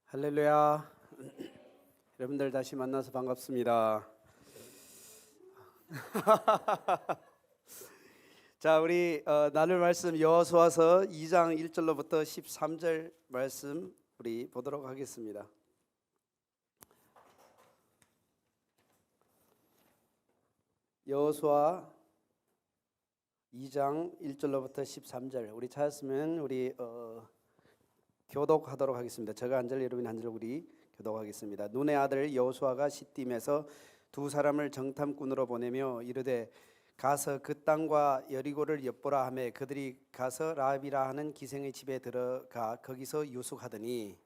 할렐루야. 여러분들 다시 만나서 반갑습니다. 자, 우리 나눌 말씀 여호수아서 2장 1절로부터 13절 말씀 우리 보도록 하겠습니다. 여호수아 2장 1절로부터 13절 우리 찾았으면 우리 교독하도록 하겠습니다. 제가 한 절, 여러분이 한 절 우리 교독하겠습니다. 눈의 아들 여호수아가 시딤에서 두 사람을 정탐꾼으로 보내며 이르되 가서 그 땅과 여리고를 엿보라 하매 그들이 가서 라합이라 하는 기생의 집에 들어가 거기서 유숙하더니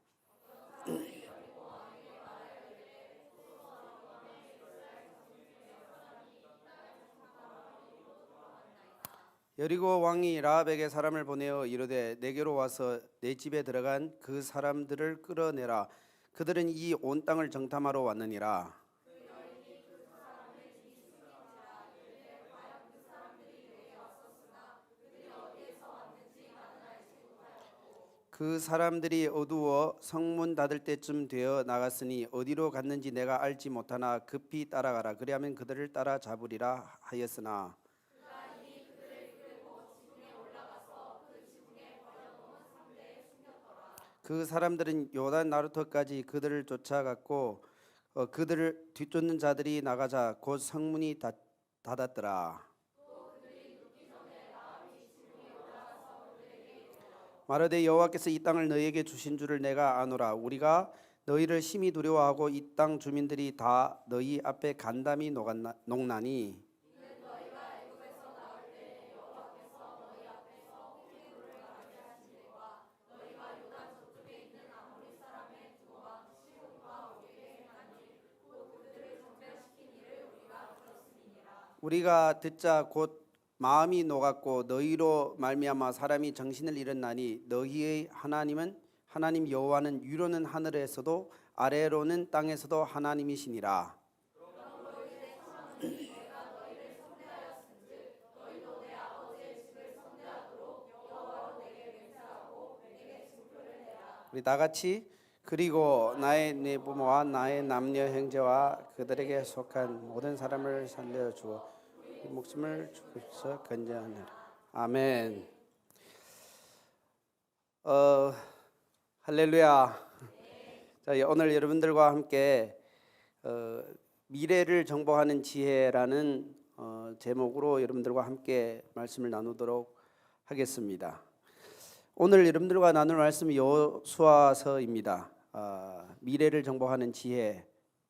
여리고 왕이 라합에게 사람을 보내어 이르되 내게로 와서 내 집에 들어간 그 사람들을 끌어내라. 그들은 이 온 땅을 정탐하러 왔느니라. 그 사람들이 어두워 성문 닫을 때쯤 되어 나갔으니 어디로 갔는지 내가 알지 못하나 급히 따라가라. 그리하면 그들을 따라잡으리라 하였으나 그 사람들은 요단 나루터까지 그들을 쫓아갔고 그들을 뒤쫓는 자들이 나가자 곧 성문이 닫았더라. 마르되 여호와께서 이 땅을 너희에게 주신 줄을 내가 아노라. 우리가 너희를 심히 두려워하고 이 땅 주민들이 다 너희 앞에 간담이 녹나니 우리가 듣자 곧 마음이 녹았고 너희로 말미암아 사람이 정신을 잃었나니 너희의 하나님 여호와는 위로는 하늘에서도 아래로는 땅에서도 하나님이시니라. 우리 다 같이 그리고 나의 내부모와 나의 남녀 형제와 그들에게 속한 모든 사람을 살려 주어 목숨을 주께서 건져하느라. 아멘. 할렐루야. 자, 오늘 여러분들과 함께 미래를 정복하는 지혜라는 제목으로 여러분들과 함께 말씀을 나누도록 하겠습니다. 오늘 여러분들과 나눌 말씀은 여호수아서입니다. 미래를 정복하는 지혜,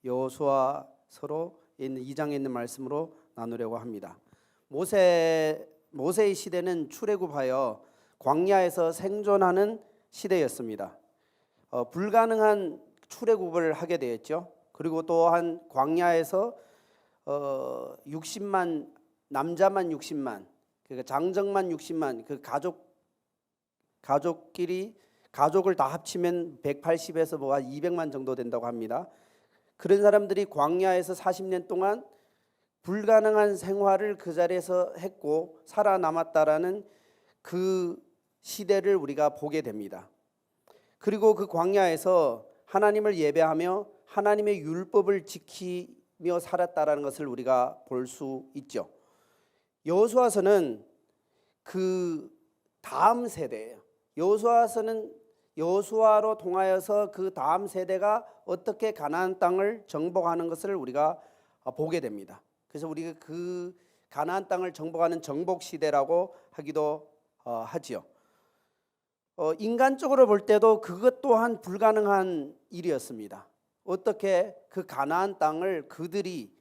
여호수아서로 있는 2장에 있는 말씀으로 나누려고 합니다. 모세의 시대는 출애굽하여 광야에서 생존하는 시대였습니다. 불가능한 출애굽을 하게 되었죠. 그리고 또한 광야에서 60만 남자만 60만, 그러니까 장정만 60만, 그 가족을 다 합치면 180에서 200만 정도 된다고 합니다. 그런 사람들이 광야에서 40년 동안 불가능한 생활을 그 자리에서 했고 살아남았다라는 그 시대를 우리가 보게 됩니다. 그리고 그 광야에서 하나님을 예배하며 하나님의 율법을 지키며 살았다라는 것을 우리가 볼 수 있죠. 여호수아서는 그 다음 세대예요. 여호수아서는 여호수아로 통하여서 그 다음 세대가 어떻게 가나안 땅을 정복하는 것을 우리가 보게 됩니다. 그래서 우리가 그 가나안 땅을 정복하는 정복 시대라고 하기도 하지요. 인간적으로 볼 때도 그것 또한 불가능한 일이었습니다. 어떻게 그 가나안 땅을 그들이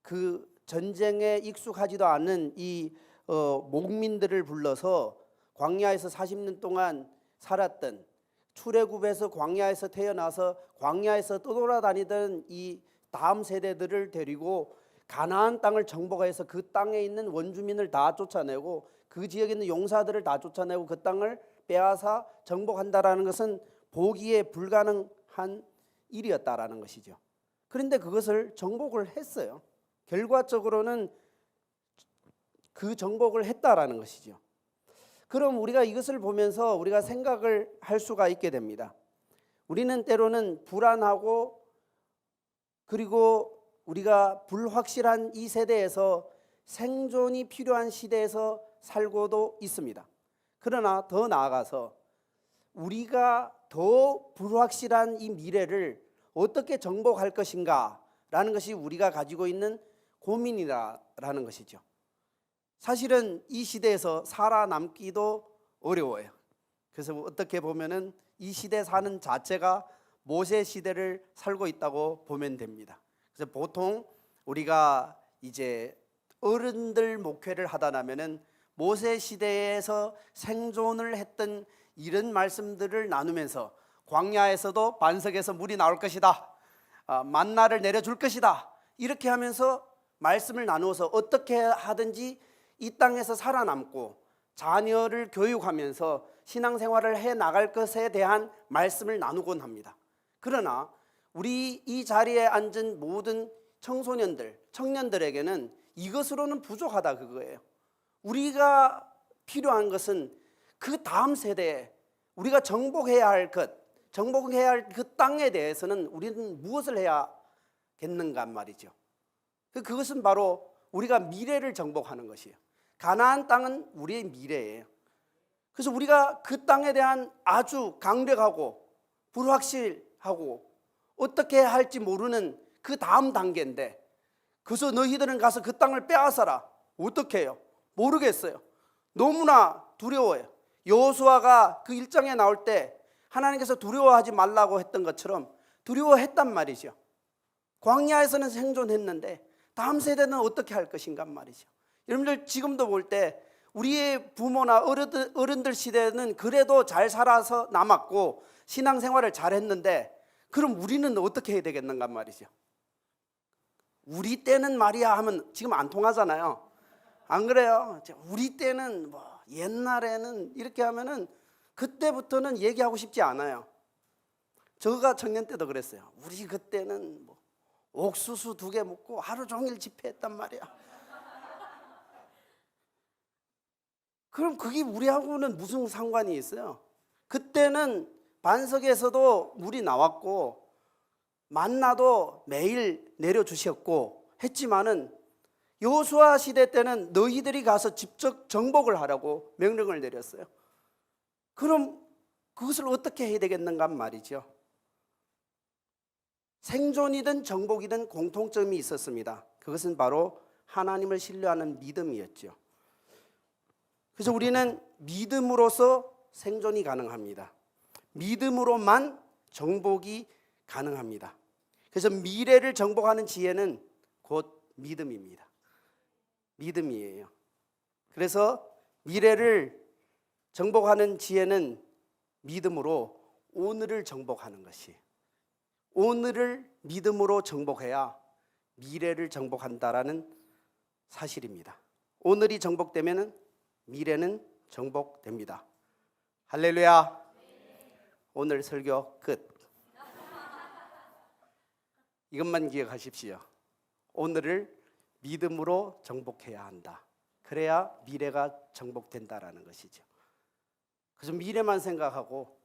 그 전쟁에 익숙하지도 않은 이 목민들을 불러서 광야에서 40년 동안 살았던, 출애굽에서 광야에서 태어나서 광야에서 떠돌아다니던 이 다음 세대들을 데리고 가나안 땅을 정복해서 그 땅에 있는 원주민을 다 쫓아내고 그 지역에 있는 용사들을 다 쫓아내고 그 땅을 빼앗아 정복한다라는 것은 보기에 불가능한 일이었다라는 것이죠. 그런데 그것을 정복을 했어요. 결과적으로는 그 정복을 했다라는 것이죠. 그럼 우리가 이것을 보면서 우리가 생각을 할 수가 있게 됩니다. 우리는 때로는 불안하고 그리고 우리가 불확실한 이 세대에서 생존이 필요한 시대에서 살고도 있습니다. 그러나 더 나아가서 우리가 더 불확실한 이 미래를 어떻게 정복할 것인가 라는 것이 우리가 가지고 있는 고민이라는 것이죠. 사실은 이 시대에서 살아남기도 어려워요. 그래서 어떻게 보면은 이 시대 사는 자체가 모세 시대를 살고 있다고 보면 됩니다. 그래서 보통 우리가 이제 어른들 목회를 하다 나면은 모세 시대에서 생존을 했던 이런 말씀들을 나누면서 광야에서도 반석에서 물이 나올 것이다, 만나를 내려줄 것이다, 이렇게 하면서 말씀을 나누어서 어떻게 하든지 이 땅에서 살아남고 자녀를 교육하면서 신앙생활을 해 나갈 것에 대한 말씀을 나누곤 합니다. 그러나 우리 이 자리에 앉은 모든 청소년들, 청년들에게는 이것으로는 부족하다 그거예요. 우리가 필요한 것은 그 다음 세대에 우리가 정복해야 할 것, 정복해야 할 그 땅에 대해서는 우리는 무엇을 해야겠는가 말이죠. 그것은 바로 우리가 미래를 정복하는 것이에요. 가나안 땅은 우리의 미래예요. 그래서 우리가 그 땅에 대한 아주 강력하고 불확실하고 어떻게 할지 모르는 그 다음 단계인데, 그래서 너희들은 가서 그 땅을 빼앗아라. 어떻게 해요? 모르겠어요. 너무나 두려워요. 여호수아가 그 일장에 나올 때 하나님께서 두려워하지 말라고 했던 것처럼 두려워했단 말이죠. 광야에서는 생존했는데 다음 세대는 어떻게 할 것인가 말이죠. 여러분들 지금도 볼 때 우리의 부모나 어른들 시대는 그래도 잘 살아서 남았고 신앙생활을 잘했는데, 그럼 우리는 어떻게 해야 되겠는가 말이죠. 우리 때는 말이야 하면 지금 안 통하잖아요. 안 그래요? 우리 때는 뭐 옛날에는 이렇게 하면은 그때부터는 얘기하고 싶지 않아요. 저가 청년 때도 그랬어요. 우리 그때는 뭐 옥수수 2개 먹고 하루 종일 집회했단 말이야. 그럼 그게 우리하고는 무슨 상관이 있어요? 그때는 반석에서도 물이 나왔고 만나도 매일 내려주셨고 했지만은 여호수아 시대 때는 너희들이 가서 직접 정복을 하라고 명령을 내렸어요. 그럼 그것을 어떻게 해야 되겠는가 말이죠. 생존이든 정복이든 공통점이 있었습니다. 그것은 바로 하나님을 신뢰하는 믿음이었죠. 그래서 우리는 믿음으로서 생존이 가능합니다. 믿음으로만 정복이 가능합니다. 그래서 미래를 정복하는 지혜는 곧 믿음입니다. 믿음이에요. 그래서 미래를 정복하는 지혜는 믿음으로 오늘을 정복하는 것이에요. 오늘을 믿음으로 정복해야 미래를 정복한다라는 사실입니다. 오늘이 정복되면 미래는 정복됩니다. 할렐루야. 오늘 설교 끝. 이것만 기억하십시오. 오늘을 믿음으로 정복해야 한다. 그래야 미래가 정복된다라는 것이죠. 그래서 미래만 생각하고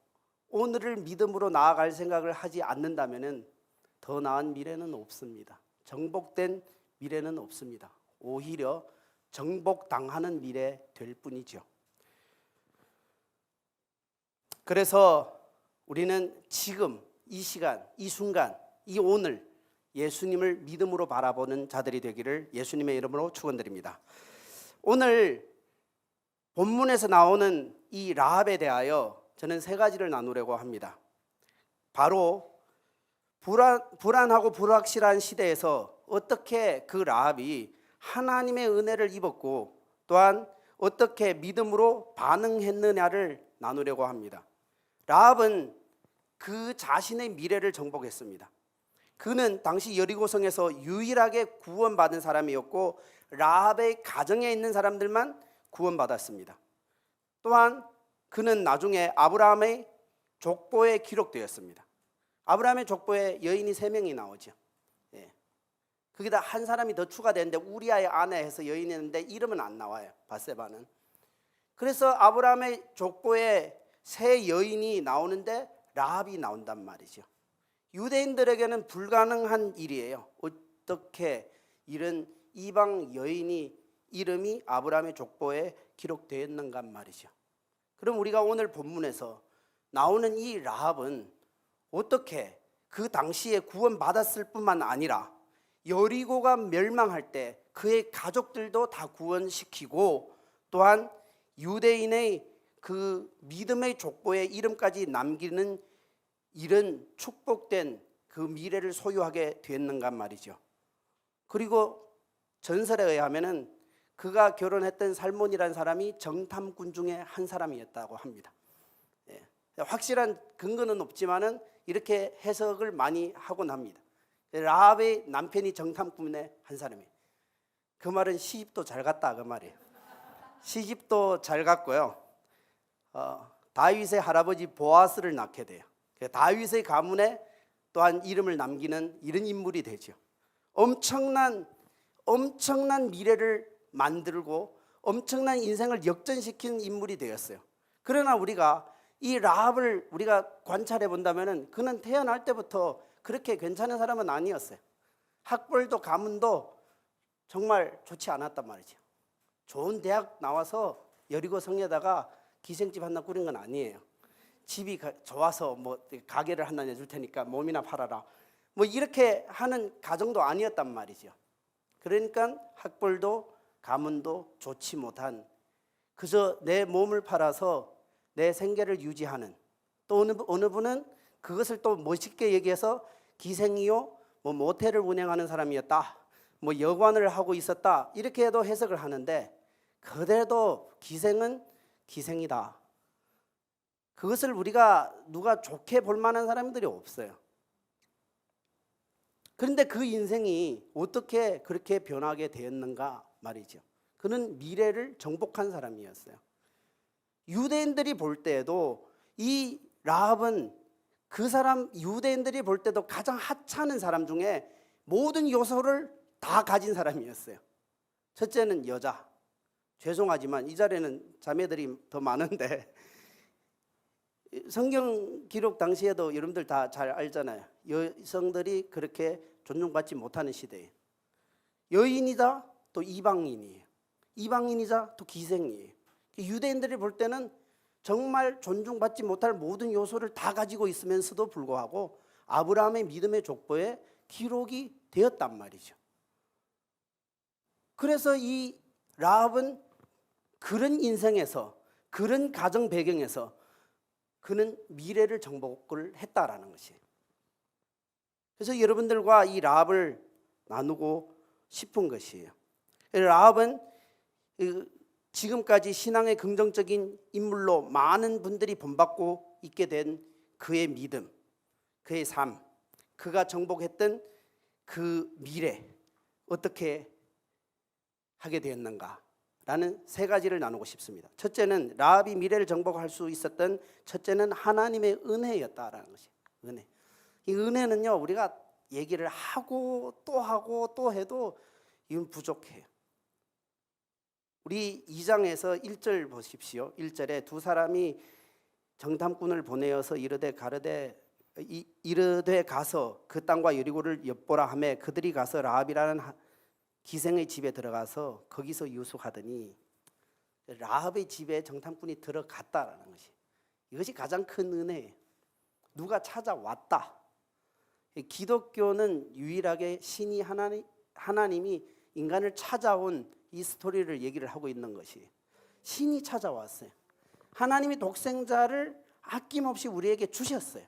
오늘을 믿음으로 나아갈 생각을 하지 않는다면 더 나은 미래는 없습니다. 정복된 미래는 없습니다. 오히려 정복당하는 미래 될 뿐이죠. 그래서 우리는 지금 이 시간, 이 순간, 이 오늘 예수님을 믿음으로 바라보는 자들이 되기를 예수님의 이름으로 축원드립니다. 오늘 본문에서 나오는 이 라합에 대하여 저는 3가지를 나누려고 합니다. 바로 불안하고 불확실한 시대에서 어떻게 그 라합이 하나님의 은혜를 입었고 또한 어떻게 믿음으로 반응했느냐를 나누려고 합니다. 라합은 그 자신의 미래를 정복했습니다. 그는 당시 여리고성에서 유일하게 구원받은 사람이었고 라합의 가정에 있는 사람들만 구원받았습니다. 또한 그는 나중에 아브라함의 족보에 기록되었습니다. 아브라함의 족보에 여인이 3명이 나오죠. 거기다 한 사람이 더 추가되는데 우리아의 아내 해서 여인이었는데 이름은 안 나와요. 밧세바는. 그래서 아브라함의 족보에 3 여인이 나오는데 라합이 나온단 말이죠. 유대인들에게는 불가능한 일이에요. 어떻게 이런 이방 여인이 이름이 아브라함의 족보에 기록되었는가 말이죠. 그럼 우리가 오늘 본문에서 나오는 이 라합은 어떻게 그 당시에 구원받았을 뿐만 아니라 여리고가 멸망할 때 그의 가족들도 다 구원시키고 또한 유대인의 그 믿음의 족보에 이름까지 남기는 이런 축복된 그 미래를 소유하게 됐는가 말이죠. 그리고 전설에 의하면은 그가 결혼했던 살몬이라는 사람이 정탐꾼 중에 한 사람이었다고 합니다. 확실한 근거는 없지만은 이렇게 해석을 많이 하곤 합니다. 라합의 남편이 정탐꾼의 한 사람이에요. 그 말은 시집도 잘 갔다 그 말이에요. 시집도 잘 갔고요. 다윗의 할아버지 보아스를 낳게 돼요. 다윗의 가문에 또한 이름을 남기는 이런 인물이 되죠. 엄청난 미래를 만들고 엄청난 인생을 역전시킨 인물이 되었어요. 그러나 우리가 이 라합을 우리가 관찰해 본다면은 그는 태어날 때부터 그렇게 괜찮은 사람은 아니었어요. 학벌도 가문도 정말 좋지 않았단 말이죠. 좋은 대학 나와서 여리고 성에다가 기생집 하나 꾸린 건 아니에요. 집이 좋아서 뭐 가게를 하나 내줄 테니까 몸이나 팔아라 뭐 이렇게 하는 가정도 아니었단 말이죠. 그러니까 학벌도 가문도 좋지 못한, 그저 내 몸을 팔아서 내 생계를 유지하는, 또 어느 분은 그것을 또 멋있게 얘기해서 기생이요 뭐 모텔을 운영하는 사람이었다, 뭐 여관을 하고 있었다, 이렇게 해도 해석을 하는데, 그래도 기생은 기생이다. 그것을 우리가 누가 좋게 볼 만한 사람들이 없어요. 그런데 그 인생이 어떻게 그렇게 변하게 되었는가 말이죠. 그는 미래를 정복한 사람이었어요. 유대인들이 볼 때에도 이 라합은 그 사람, 유대인들이 볼 때도 가장 하찮은 사람 중에 모든 요소를 다 가진 사람이었어요. 첫째는 여자. 죄송하지만 이 자리에는 자매들이 더 많은데 성경 기록 당시에도 여러분들 다 잘 알잖아요. 여성들이 그렇게 존중받지 못하는 시대에 여인이자 또 이방인이에요. 이방인이자 또 기생이에요. 유대인들이 볼 때는 정말 존중받지 못할 모든 요소를 다 가지고 있으면서도 불구하고 아브라함의 믿음의 족보에 기록이 되었단 말이죠. 그래서 이 라합은 그런 인생에서, 그런 가정 배경에서 그는 미래를 정복을 했다라는 것이에요. 그래서 여러분들과 이 라합을 나누고 싶은 것이에요. 라합은 지금까지 신앙의 긍정적인 인물로 많은 분들이 본받고 있게 된 그의 믿음, 그의 삶, 그가 정복했던 그 미래, 어떻게 하게 되었는가라는 세 가지를 나누고 싶습니다. 첫째는 라합이 미래를 정복할 수 있었던 첫째는 하나님의 은혜였다라는 것이에요. 은혜. 이 은혜는요, 우리가 얘기를 하고 또 해도 이건 부족해요. 우리 2장에서 1절 보십시오. 1절에 두 사람이 정탐꾼을 보내어서 이르되 가서 그 땅과 여리고를 엿보라 하매 그들이 가서 라합이라는 기생의 집에 들어가서 거기서 유숙하더니, 라합의 집에 정탐꾼이 들어갔다라는 것이, 이것이 가장 큰 은혜예요. 누가 찾아왔다. 기독교는 유일하게 신이 하나님이 인간을 찾아온 이 스토리를 얘기를 하고 있는 것이, 신이 찾아왔어요. 하나님이 독생자를 아낌없이 우리에게 주셨어요.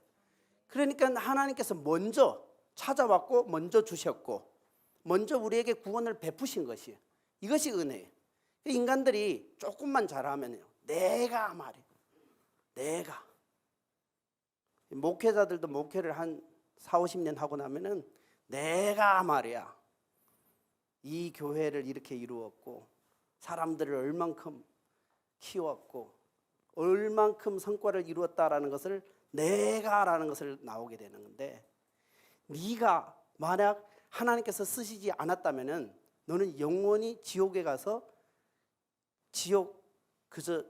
그러니까 하나님께서 먼저 찾아왔고 먼저 주셨고 먼저 우리에게 구원을 베푸신 것이에요. 이것이 은혜예요. 인간들이 조금만 잘하면요, 내가 말이에요. 내가. 목회자들도 목회를 한 40-50년 하고 나면은 내가 말이야, 이 교회를 이렇게 이루었고 사람들을 얼만큼 키웠고 얼만큼 성과를 이루었다라는 것을 내가라는 것을 나오게 되는 건데, 네가 만약 하나님께서 쓰시지 않았다면은 너는 영원히 지옥에 가서 지옥 그저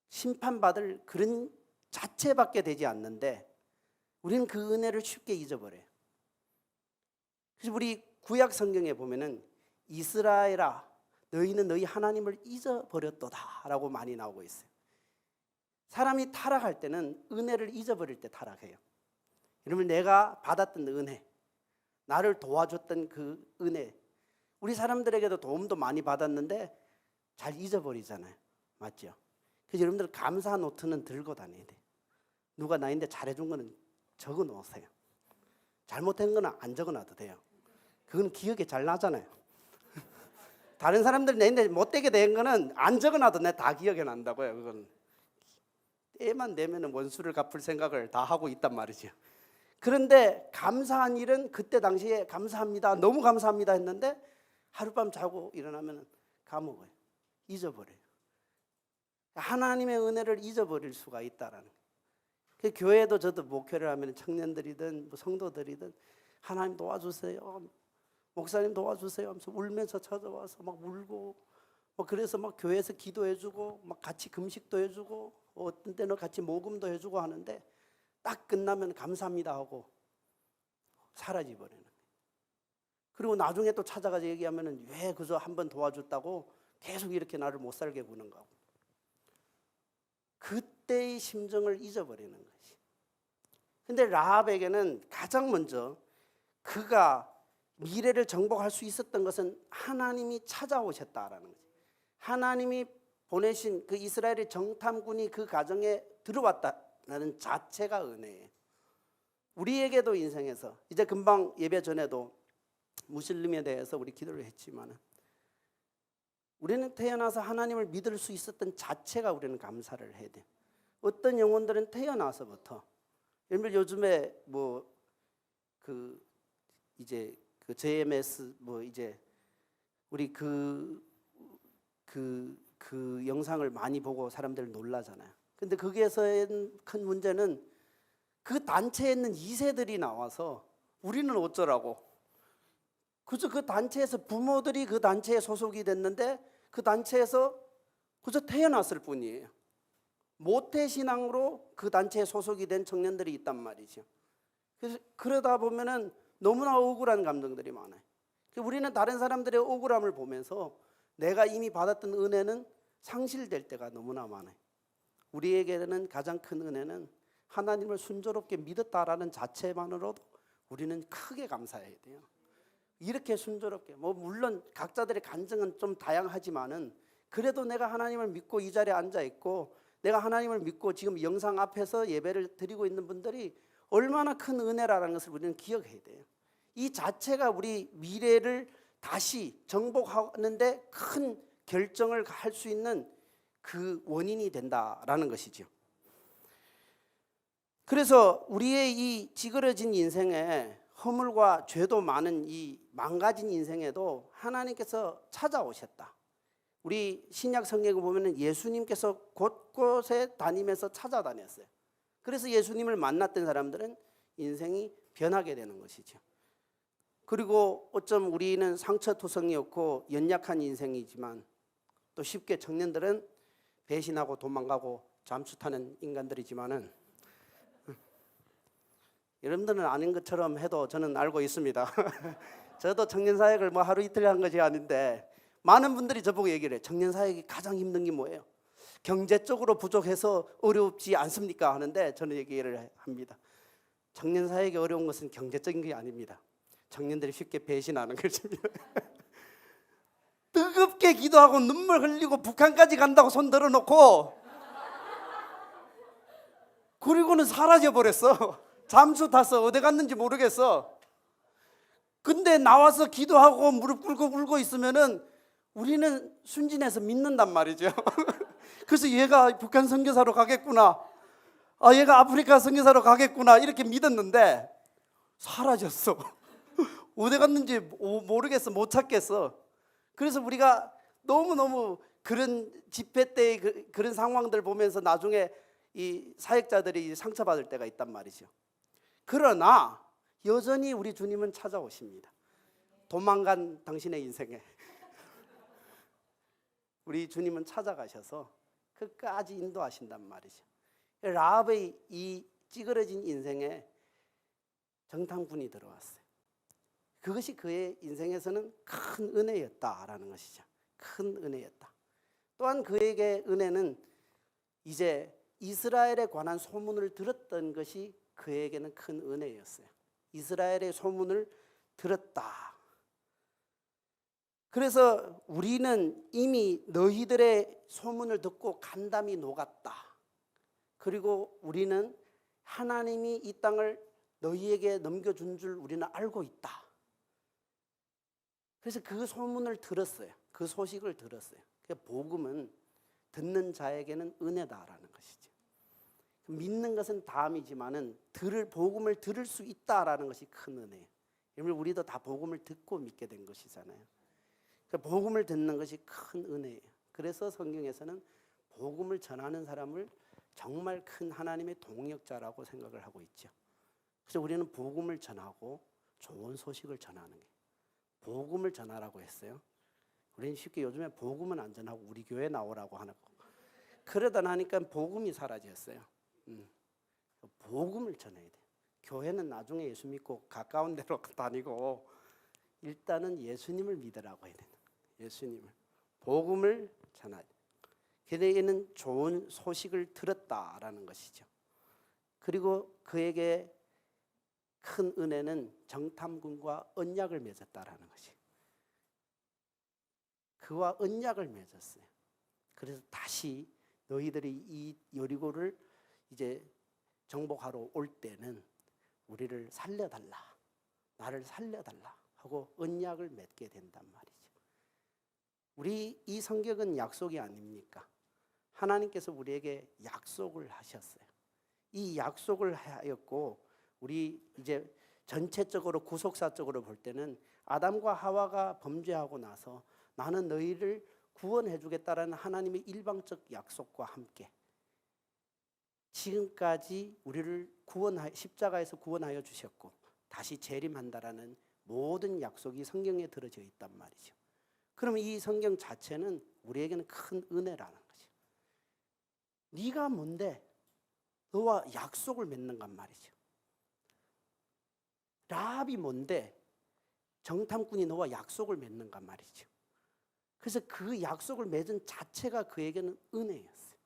심판받을 그런 자체밖에 되지 않는데 우리는 그 은혜를 쉽게 잊어버려요. 그래서 우리 구약 성경에 보면은 이스라엘아 너희는 너희 하나님을 잊어버렸도다라고 많이 나오고 있어요. 사람이 타락할 때는 은혜를 잊어버릴 때 타락해요. 여러분, 내가 받았던 은혜, 나를 도와줬던 그 은혜, 우리 사람들에게도 도움도 많이 받았는데 잘 잊어버리잖아요. 맞죠? 그래서 여러분들 감사 노트는 들고 다녀야 돼요. 누가 나인데 잘해준 거는 적어 놓으세요. 잘못한 거는 안 적어 놔도 돼요. 그건 기억에 잘 나잖아요. 다른 사람들이 내인데 못되게 된 거는 안 적어 놔도 내 다 기억에 난다고요. 그건 때만 되면 원수를 갚을 생각을 다 하고 있단 말이죠. 그런데 감사한 일은 그때 당시에 감사합니다, 너무 감사합니다 했는데 하룻밤 자고 일어나면 까먹어요. 잊어버려요. 하나님의 은혜를 잊어버릴 수가 있다라는 거예요. 그 교회도 저도 목회를 하면 청년들이든 뭐 성도들이든 하나님 도와주세요, 목사님 도와주세요 하면서 울면서 찾아와서 막 울고, 그래서 막 교회에서 기도해주고 막 같이 금식도 해주고 어떤 때는 같이 모금도 해주고 하는데 딱 끝나면 감사합니다 하고 사라져버리는 거예요. 그리고 나중에 또 찾아가서 얘기하면 왜 그저 한번 도와줬다고 계속 이렇게 나를 못 살게 구는가. 그때의 심정을 잊어버리는 것이. 근데 라합에게는 가장 먼저 그가 미래를 정복할 수 있었던 것은 하나님이 찾아오셨다라는 거지. 하나님이 보내신 그 이스라엘의 정탐군이 그 가정에 들어왔다는 자체가 은혜예요. 우리에게도 인생에서 이제 금방 예배 전에도 무슬림에 대해서 우리 기도를 했지만 우리는 태어나서 하나님을 믿을 수 있었던 자체가 우리는 감사를 해야 돼요. 어떤 영혼들은 태어나서부터, 예를 들면 요즘에 이제 그 JMS 이제 우리 그 영상을 많이 보고 사람들 놀라잖아요. 근데 거기에서의 큰 문제는 그 단체에 있는 2세들이 나와서 우리는 어쩌라고, 그저 그 단체에서 부모들이 그 단체에 소속이 됐는데 그 단체에서 그저 태어났을 뿐이에요. 모태신앙으로 그 단체에 소속이 된 청년들이 있단 말이죠. 그래서 그러다 보면은 너무나 억울한 감정들이 많아요. 우리는 다른 사람들의 억울함을 보면서 내가 이미 받았던 은혜는 상실될 때가 너무나 많아요. 우리에게는 가장 큰 은혜는 하나님을 순조롭게 믿었다라는 자체만으로도 우리는 크게 감사해야 돼요. 이렇게 순조롭게, 물론 각자들의 간증은 좀 다양하지만은 그래도 내가 하나님을 믿고 이 자리에 앉아 있고 내가 하나님을 믿고 지금 영상 앞에서 예배를 드리고 있는 분들이 얼마나 큰 은혜라는 것을 우리는 기억해야 돼요. 이 자체가 우리 미래를 다시 정복하는데 큰 결정을 할 수 있는 그 원인이 된다라는 것이죠. 그래서 우리의 이 찌그러진 인생에 허물과 죄도 많은 이 망가진 인생에도 하나님께서 찾아오셨다. 우리 신약 성경에 보면 예수님께서 곳곳에 다니면서 찾아다녔어요. 그래서 예수님을 만났던 사람들은 인생이 변하게 되는 것이죠. 그리고 어쩜 우리는 상처투성이었고 연약한 인생이지만 또 쉽게 청년들은 배신하고 도망가고 잠수 타는 인간들이지만은 여러분들은 아닌 것처럼 해도 저는 알고 있습니다. 저도 청년사역을 하루 이틀 한 것이 아닌데 많은 분들이 저보고 얘기를 해요. 청년사역이 가장 힘든 게 뭐예요? 경제적으로 부족해서 어렵지 않습니까? 하는데 저는 얘기를 합니다. 청년사역이 어려운 것은 경제적인 게 아닙니다. 청년들이 쉽게 배신하는 것입니다. 뜨겁게 기도하고 눈물 흘리고 북한까지 간다고 손 들어놓고 그리고는 사라져버렸어. 잠수 타서 어디 갔는지 모르겠어. 근데 나와서 기도하고 무릎 꿇고 울고 있으면은 우리는 순진해서 믿는단 말이죠. 그래서 얘가 북한 선교사로 가겠구나, 얘가 아프리카 선교사로 가겠구나 이렇게 믿었는데 사라졌어. 어디 갔는지 모르겠어, 못 찾겠어. 그래서 우리가 너무너무 그런 집회 때의 그런 상황들 보면서 나중에 이 사역자들이 상처받을 때가 있단 말이죠. 그러나 여전히 우리 주님은 찾아오십니다. 도망간 당신의 인생에 우리 주님은 찾아가셔서 끝까지 인도하신단 말이죠. 라합의 이 찌그러진 인생에 정탐꾼이 들어왔어요. 그것이 그의 인생에서는 큰 은혜였다라는 것이죠. 큰 은혜였다. 또한 그에게 은혜는 이제 이스라엘에 관한 소문을 들었던 것이 그에게는 큰 은혜였어요. 이스라엘의 소문을 들었다. 그래서 우리는 이미 너희들의 소문을 듣고 간담이 녹았다. 그리고 우리는 하나님이 이 땅을 너희에게 넘겨준 줄 우리는 알고 있다. 그래서 그 소문을 들었어요. 그 소식을 들었어요. 복음은 듣는 자에게는 은혜다라는 것이죠. 믿는 것은 다음이지만은 복음을 들을 수 있다라는 것이 큰 은혜예요. 여러분, 우리도 다 복음을 듣고 믿게 된 것이잖아요. 그러니까 복음을 듣는 것이 큰 은혜예요. 그래서 성경에서는 복음을 전하는 사람을 정말 큰 하나님의 동역자라고 생각을 하고 있죠. 그래서 우리는 복음을 전하고 좋은 소식을 전하는 게 복음을 전하라고 했어요. 우리는 쉽게 요즘에 복음은 안 전하고 우리 교회 나오라고 하는 거. 그러다 나니까 복음이 사라졌어요. 복음을 전해야 돼. 교회는 나중에 예수 믿고 가까운 데로 다니고 일단은 예수님을 믿으라고 해야 되는 거예요. 예수님을. 복음을 전해야 돼. 그에게는 좋은 소식을 들었다라는 것이죠. 그리고 그에게 큰 은혜는 정탐꾼과 언약을 맺었다라는 것이. 그와 언약을 맺었어요. 그래서 다시 너희들이 이 여리고를 이제 정복하러 올 때는 우리를 살려달라, 나를 살려달라 하고 언약을 맺게 된단 말이죠. 우리 이 성경은 약속이 아닙니까? 하나님께서 우리에게 약속을 하셨어요. 이 약속을 하였고 우리 이제 전체적으로 구속사적으로 볼 때는 아담과 하와가 범죄하고 나서 나는 너희를 구원해 주겠다라는 하나님의 일방적 약속과 함께 지금까지 우리를 십자가에서 구원하여 주셨고 다시 재림한다라는 모든 약속이 성경에 들어져 있단 말이죠. 그러면 이 성경 자체는 우리에게는 큰 은혜라는 거죠. 네가 뭔데 너와 약속을 맺는간 말이죠. 라합이 뭔데 정탐꾼이 너와 약속을 맺는간 말이죠. 그래서 그 약속을 맺은 자체가 그에게는 은혜였어요.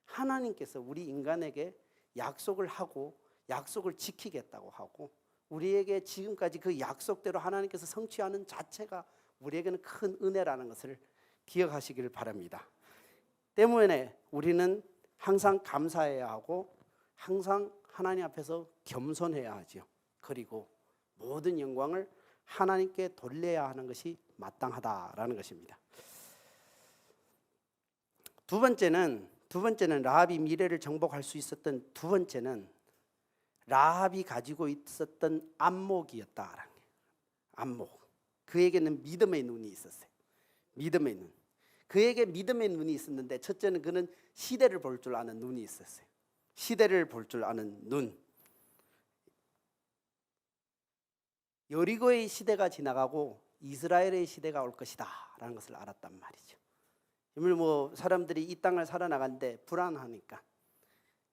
하나님께서 우리 인간에게 약속을 하고 약속을 지키겠다고 하고 우리에게 지금까지 그 약속대로 하나님께서 성취하는 자체가 우리에게는 큰 은혜라는 것을 기억하시기를 바랍니다. 때문에 우리는 항상 감사해야 하고 항상 하나님 앞에서 겸손해야 하죠. 그리고 모든 영광을 하나님께 돌려야 하는 것이 마땅하다라는 것입니다. 두 번째는 라합이 미래를 정복할 수 있었던 두 번째는 라합이 가지고 있었던 안목이었다라는 거예요. 안목. 그에게는 믿음의 눈이 있었어요. 믿음의 눈. 그에게 믿음의 눈이 있었는데 첫째는 그는 시대를 볼 줄 아는 눈이 있었어요. 시대를 볼 줄 아는 눈. 여리고의 시대가 지나가고 이스라엘의 시대가 올 것이다 라는 것을 알았단 말이죠. 사람들이 이 땅을 살아나가는데 불안하니까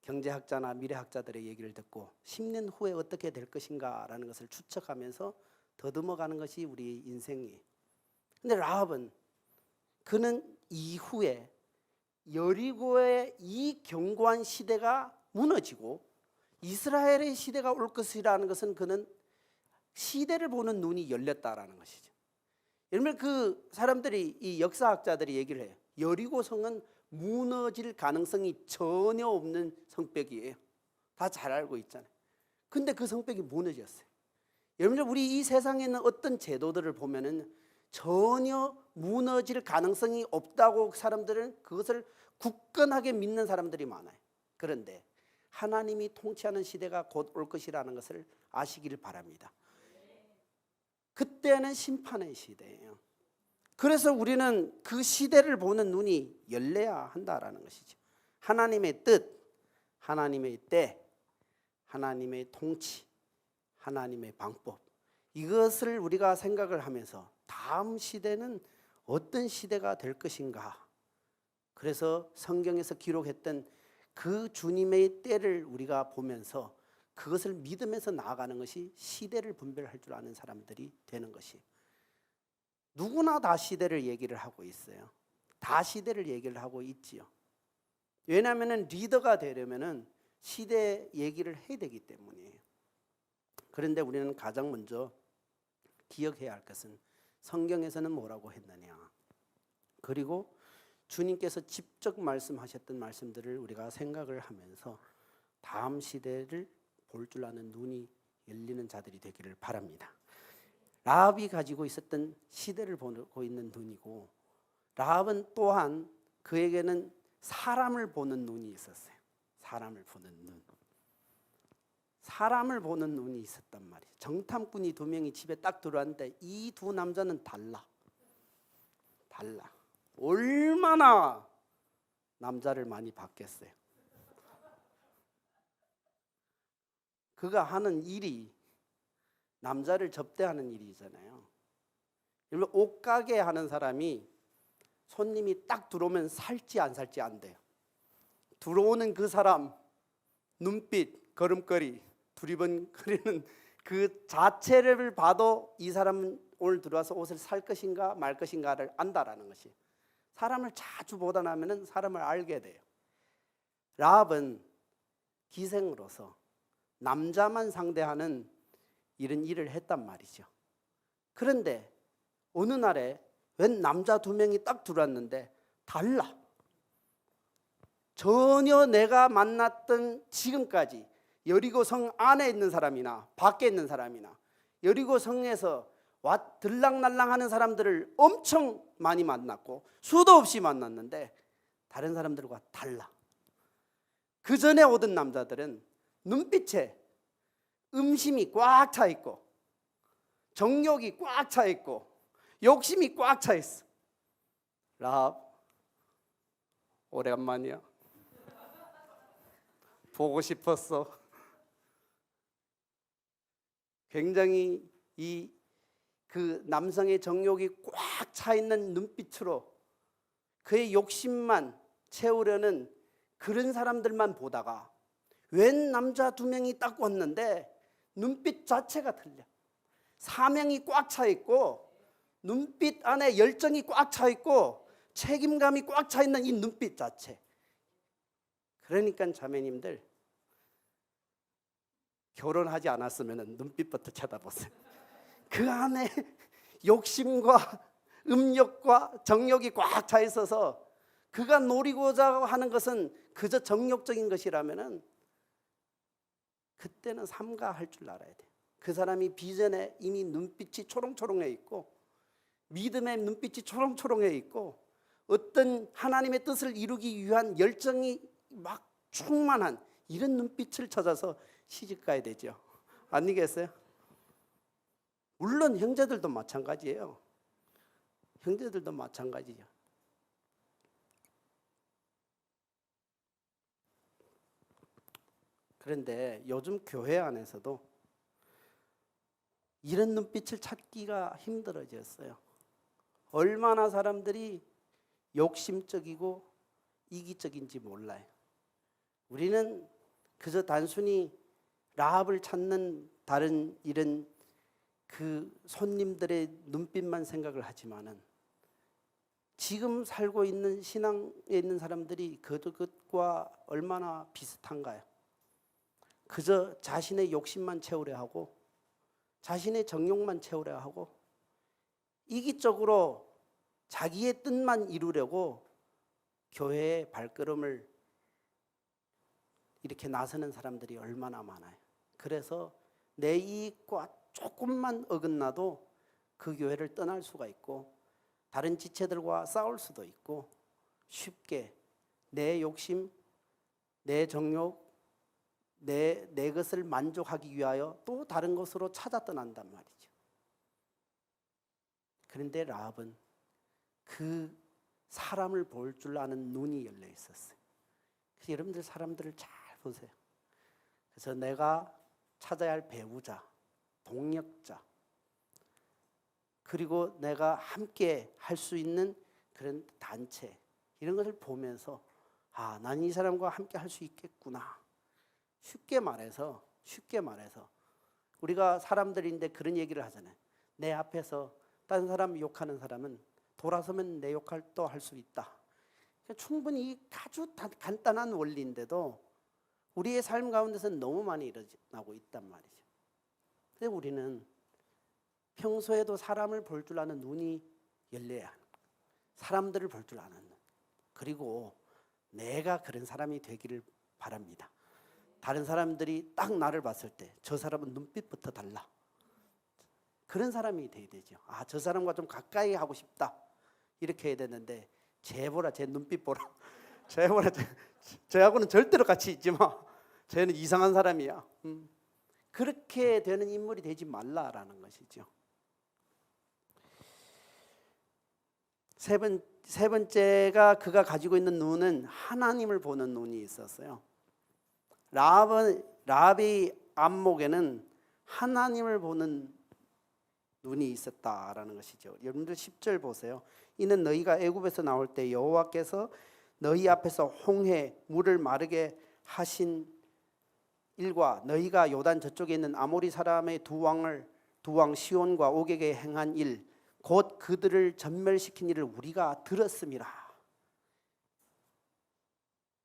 경제학자나 미래학자들의 얘기를 듣고 10년 후에 어떻게 될 것인가 라는 것을 추측하면서 더듬어가는 것이 우리의 인생이에요. 근데 라합은 그는 이후에 여리고의 이 견고한 시대가 무너지고 이스라엘의 시대가 올 것이라는 것은 그는 시대를 보는 눈이 열렸다라는 것이죠. 여러분 그 사람들이 이 역사학자들이 얘기를 해요. 여리고 성은 무너질 가능성이 전혀 없는 성벽이에요. 다 잘 알고 있잖아요. 근데 그 성벽이 무너졌어요. 여러분 우리 이 세상에 있는 어떤 제도들을 보면은 전혀 무너질 가능성이 없다고 사람들은 그것을 굳건하게 믿는 사람들이 많아요. 그런데 하나님이 통치하는 시대가 곧 올 것이라는 것을 아시길 바랍니다. 그때는 심판의 시대예요. 그래서 우리는 그 시대를 보는 눈이 열려야 한다라는 것이죠. 하나님의 뜻, 하나님의 때, 하나님의 통치, 하나님의 방법, 이것을 우리가 생각을 하면서 다음 시대는 어떤 시대가 될 것인가. 그래서 성경에서 기록했던 그 주님의 때를 우리가 보면서 그것을 믿으면서 나아가는 것이 시대를 분별할 줄 아는 사람들이 되는 것이. 누구나 다 시대를 얘기를 하고 있어요. 다 시대를 얘기를 하고 있지요. 왜냐하면 리더가 되려면 시대 얘기를 해야 되기 때문이에요. 그런데 우리는 가장 먼저 기억해야 할 것은 성경에서는 뭐라고 했느냐, 그리고 주님께서 직접 말씀하셨던 말씀들을 우리가 생각을 하면서 다음 시대를 볼 줄 아는 눈이 열리는 자들이 되기를 바랍니다. 라합이 가지고 있었던 시대를 보고 있는 눈이고, 라합은 또한 그에게는 사람을 보는 눈이 있었어요. 사람을 보는 눈. 사람을 보는 눈이 있었단 말이에요. 정탐꾼이 2명이 집에 딱 들어왔는데 이 두 남자는 달라. 얼마나 남자를 많이 봤겠어요. 그가 하는 일이 남자를 접대하는 일이잖아요. 여러분, 옷가게 하는 사람이 손님이 딱 들어오면 살지 안 살지 안 돼요. 들어오는 그 사람 눈빛, 걸음걸이, 두리번거리는 그 자체를 봐도 이 사람은 오늘 들어와서 옷을 살 것인가 말 것인가를 안다라는 것이. 사람을 자주 보다 나면은 사람을 알게 돼요. 라합은 기생으로서 남자만 상대하는 이런 일을 했단 말이죠. 그런데 어느 날에 웬 남자 2명이 딱 들어왔는데 달라. 전혀 내가 만났던 지금까지 여리고 성 안에 있는 사람이나 밖에 있는 사람이나 여리고 성에서 들락날락하는 사람들을 엄청 많이 만났고 수도 없이 만났는데 다른 사람들과 달라. 그 전에 오던 남자들은 눈빛에 음심이 꽉 차 있고 정욕이 꽉 차 있고 욕심이 꽉 차 있어. 라합, 오래간만이야. 보고 싶었어. 굉장히 그 남성의 정욕이 꽉 차 있는 눈빛으로 그의 욕심만 채우려는 그런 사람들만 보다가 웬 남자 2명이 딱 왔는데 눈빛 자체가 틀려. 사명이 꽉 차 있고 눈빛 안에 열정이 꽉 차 있고 책임감이 꽉 차 있는 이 눈빛 자체. 그러니까 자매님들, 결혼하지 않았으면 눈빛부터 쳐다보세요. 그 안에 욕심과 음욕과 정욕이 꽉 차 있어서 그가 노리고자 하는 것은 그저 정욕적인 것이라면 그때는 삼가할 줄 알아야 돼. 그 사람이 비전에 이미 눈빛이 초롱초롱해 있고 믿음의 눈빛이 초롱초롱해 있고 어떤 하나님의 뜻을 이루기 위한 열정이 막 충만한 이런 눈빛을 찾아서 시집가야 되죠. 아니겠어요? 물론 형제들도 마찬가지예요. 형제들도 마찬가지죠. 그런데 요즘 교회 안에서도 이런 눈빛을 찾기가 힘들어졌어요. 얼마나 사람들이 욕심적이고 이기적인지 몰라요. 우리는 그저 단순히 라합을 찾는 다른 이런 그 손님들의 눈빛만 생각을 하지만은 지금 살고 있는 신앙에 있는 사람들이 그것과 얼마나 비슷한가요? 그저 자신의 욕심만 채우려 하고 자신의 정욕만 채우려 하고 이기적으로 자기의 뜻만 이루려고 교회의 발걸음을 이렇게 나서는 사람들이 얼마나 많아요. 그래서 내 이익과 조금만 어긋나도 그 교회를 떠날 수가 있고 다른 지체들과 싸울 수도 있고 쉽게 내 욕심, 내 정욕, 내 것을 만족하기 위하여 또 다른 것으로 찾아 떠난단 말이죠. 그런데 라합은 그 사람을 볼 줄 아는 눈이 열려 있었어요. 그래서 여러분들 사람들을 잘 보세요. 그래서 내가 찾아야 할 배우자, 동력자, 그리고 내가 함께 할 수 있는 그런 단체, 이런 것을 보면서 아, 난 이 사람과 함께 할 수 있겠구나. 쉽게 말해서 우리가 사람들인데 그런 얘기를 하잖아요. 내 앞에서 다른 사람 욕하는 사람은 돌아서면 내 욕도 할 수 있다. 충분히 아주 간단한 원리인데도 우리의 삶 가운데서는 너무 많이 일어나고 있단 말이죠. 근데 우리는 평소에도 사람을 볼 줄 아는 눈이 열려야 하는 거예요. 사람들을 볼 줄 아는 눈. 그리고 내가 그런 사람이 되기를 바랍니다. 다른 사람들이 딱 나를 봤을 때 저 사람은 눈빛부터 달라. 그런 사람이 돼야 되죠. 아, 저 사람과 좀 가까이 하고 싶다. 이렇게 해야 되는데 쟤 보라, 쟤 눈빛 보라. 쟤 보라, 쟤하고는 절대로 같이 있지 마. 쟤는 이상한 사람이야. 그렇게 되는 인물이 되지 말라라는 것이죠. 세 번째가 그가 가지고 있는 눈은 하나님을 보는 눈이 있었어요. 라합의 안목에는 하나님을 보는 눈이 있었다라는 것이죠. 여러분들 10절 보세요. 이는 너희가 애굽에서 나올 때 여호와께서 너희 앞에서 홍해 물을 마르게 하신 일과 너희가 요단 저쪽에 있는 아모리 사람의 두 왕 시온과 옥에게 행한 일 곧 그들을 전멸시킨 일을 우리가 들었음이라.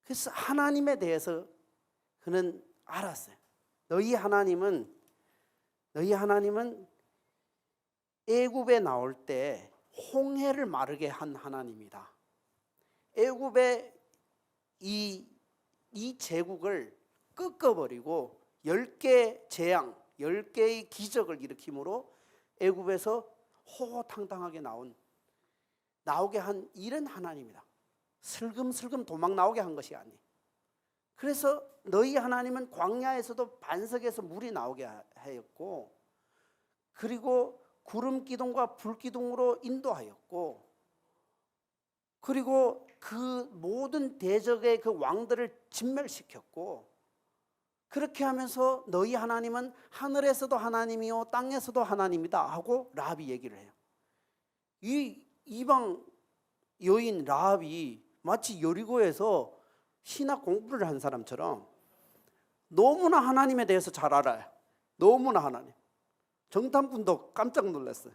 그래서 하나님에 대해서 그는 알았어요. 너희 하나님은 애굽에 나올 때 홍해를 마르게 한 하나님이다. 애굽의 이 제국을 꺾어버리고 10개 재앙, 10개의 기적을 일으킴으로 애굽에서 호호탕탕하게 나오게 한 이런 하나님이다. 슬금슬금 도망 나오게 한 것이 아니에요. 그래서 너희 하나님은 광야에서도 반석에서 물이 나오게 하였고, 그리고 구름 기둥과 불 기둥으로 인도하였고, 그리고 그 모든 대적의 그 왕들을 진멸시켰고, 그렇게 하면서 너희 하나님은 하늘에서도 하나님이요 땅에서도 하나님이다 하고 라합이 얘기를 해요. 이 이방 여인 라합이 마치 여리고에서 신학 공부를 한 사람처럼 너무나 하나님에 대해서 잘 알아요. 너무나 하나님. 정탐꾼도 깜짝 놀랐어요.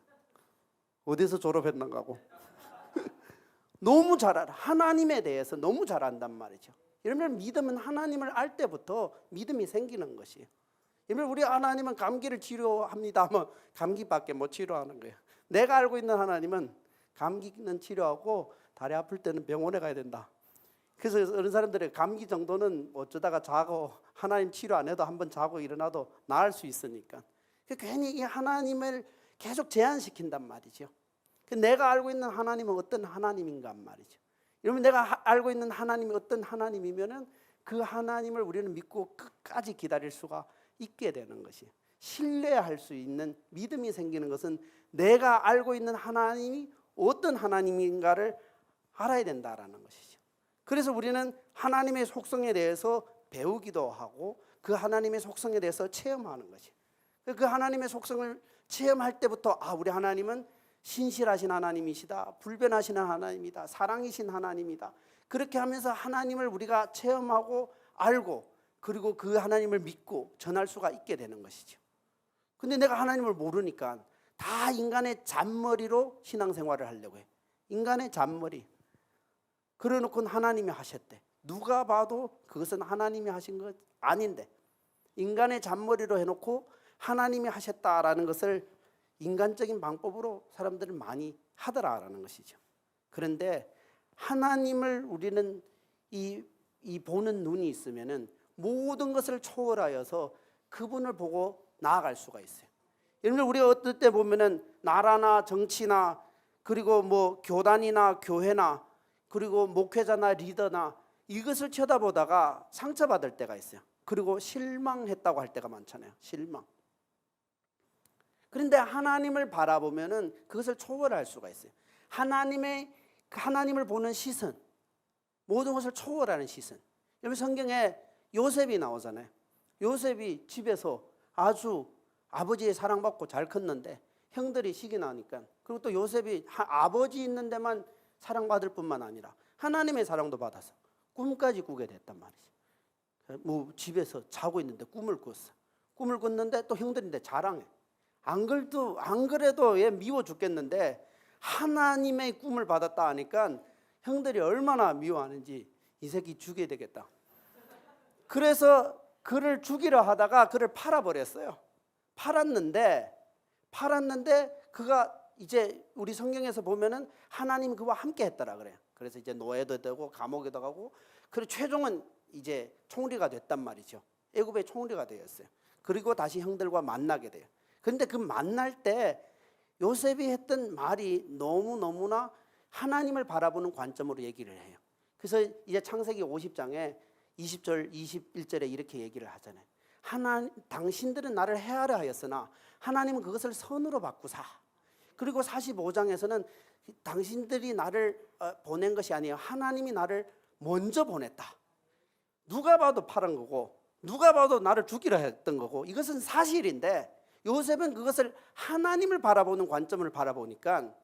어디서 졸업했는가 하고. 너무 잘 알아. 하나님에 대해서 너무 잘 안단 말이죠. 여러분, 믿음은 하나님을 알 때부터 믿음이 생기는 것이에요. 여러분, 우리 하나님은 감기를 치료합니다 하면 감기밖에 못 치료하는 거예요. 내가 알고 있는 하나님은 감기는 치료하고 다리 아플 때는 병원에 가야 된다. 그래서 어떤 사람들이 감기 정도는 어쩌다가 자고 하나님 치료 안 해도 한번 자고 일어나도 나을 수 있으니까. 괜히 이 하나님을 계속 제한시킨단 말이죠. 내가 알고 있는 하나님은 어떤 하나님인가 말이죠. 여러분, 내가 알고 있는 하나님이 어떤 하나님이면은 그 하나님을 우리는 믿고 끝까지 기다릴 수가 있게 되는 것이에요. 신뢰할 수 있는 믿음이 생기는 것은 내가 알고 있는 하나님이 어떤 하나님인가를 알아야 된다라는 것이죠. 그래서 우리는 하나님의 속성에 대해서 배우기도 하고 그 하나님의 속성에 대해서 체험하는 것이에요. 그 하나님의 속성을 체험할 때부터 우리 하나님은 신실하신 하나님이시다, 불변하시는 하나님이다, 사랑이신 하나님이다. 그렇게 하면서 하나님을 우리가 체험하고 알고 그리고 그 하나님을 믿고 전할 수가 있게 되는 것이죠. 근데 내가 하나님을 모르니까 다 인간의 잔머리로 신앙생활을 하려고 해. 인간의 잔머리. 그래놓고는 하나님이 하셨대. 누가 봐도 그것은 하나님이 하신 것 아닌데 인간의 잔머리로 해놓고 하나님이 하셨다라는 것을 인간적인 방법으로 사람들은 많이 하더라라는 것이죠. 그런데 하나님을 우리는 이 보는 눈이 있으면은 모든 것을 초월하여서 그분을 보고 나아갈 수가 있어요. 여러분, 우리가 어떨 때 보면은 나라나 정치나 그리고 뭐 교단이나 교회나 그리고 목회자나 리더나 이것을 쳐다보다가 상처받을 때가 있어요. 그리고 실망했다고 할 때가 많잖아요. 실망. 그런데 하나님을 바라보면은 그것을 초월할 수가 있어요. 하나님을 보는 시선, 모든 것을 초월하는 시선. 여러분, 성경에 요셉이 나오잖아요. 요셉이 집에서 아주 아버지의 사랑받고 잘 컸는데 형들이 시기 나니까, 그리고 또 요셉이 아버지 있는 데만 사랑받을 뿐만 아니라 하나님의 사랑도 받아서 꿈까지 꾸게 됐단 말이죠. 뭐 집에서 자고 있는데 꿈을 꿨어. 꿈을 꿨는데 또 형들인데 자랑해. 안 그래도 얘 미워 죽겠는데 하나님의 꿈을 받았다 하니까 형들이 얼마나 미워하는지 이 새끼 죽여야 되겠다. 그래서 그를 죽이려 하다가 그를 팔아버렸어요. 팔았는데 그가 이제 우리 성경에서 보면은 하나님 그와 함께 했더라 그래요. 그래서 이제 노예도 되고 감옥에도 가고, 그리고 최종은 이제 총리가 됐단 말이죠. 애굽의 총리가 되었어요. 그리고 다시 형들과 만나게 돼요. 그런데 그 만날 때 요셉이 했던 말이 너무나 하나님을 바라보는 관점으로 얘기를 해요. 그래서 이제 창세기 50장에 20절 21절에 이렇게 얘기를 하잖아요. 당신들은 나를 해하려 하였으나 하나님은 그것을 선으로 바꾸사. 그리고 45장에서는 당신들이 나를 보낸 것이 아니에요. 하나님이 나를 먼저 보냈다. 누가 봐도 파란 거고 누가 봐도 나를 죽이려 했던 거고 이것은 사실인데, 요셉은 그것을 하나님을 바라보는 관점을 바라보니까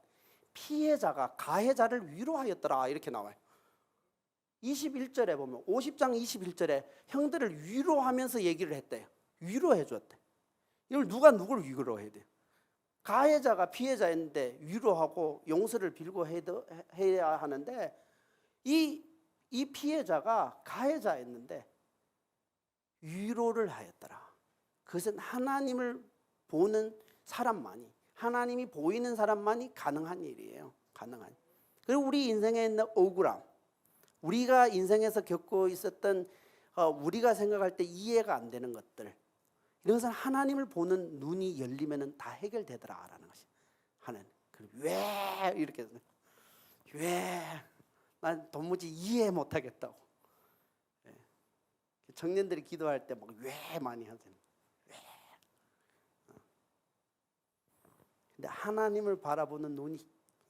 피해자가 가해자를 위로하였더라 이렇게 나와요. 21절에 보면 50장 21절에 형들을 위로하면서 얘기를 했대요. 위로해 줬대. 이걸 누가 누구를 위로해야 돼요? 가해자가 피해자였는데 위로하고 용서를 빌고 해야 하는데 이 피해자가 가해자였는데 위로를 하였더라. 그것은 하나님을 보는 사람만이, 하나님이 보이는 사람만이 가능한 일이에요. 가능한. 그리고 우리 인생에 있는 억울함, 우리가 인생에서 겪고 있었던 우리가 생각할 때 이해가 안 되는 것들, 이런 것은 하나님을 보는 눈이 열리면 다 해결되더라라는 것이 하나님. 왜 이렇게 왜 난 도무지 이해 못하겠다고. 청년들이 기도할 때 막 왜 많이 하잖아요. 왜. 근데 하나님을 바라보는 눈이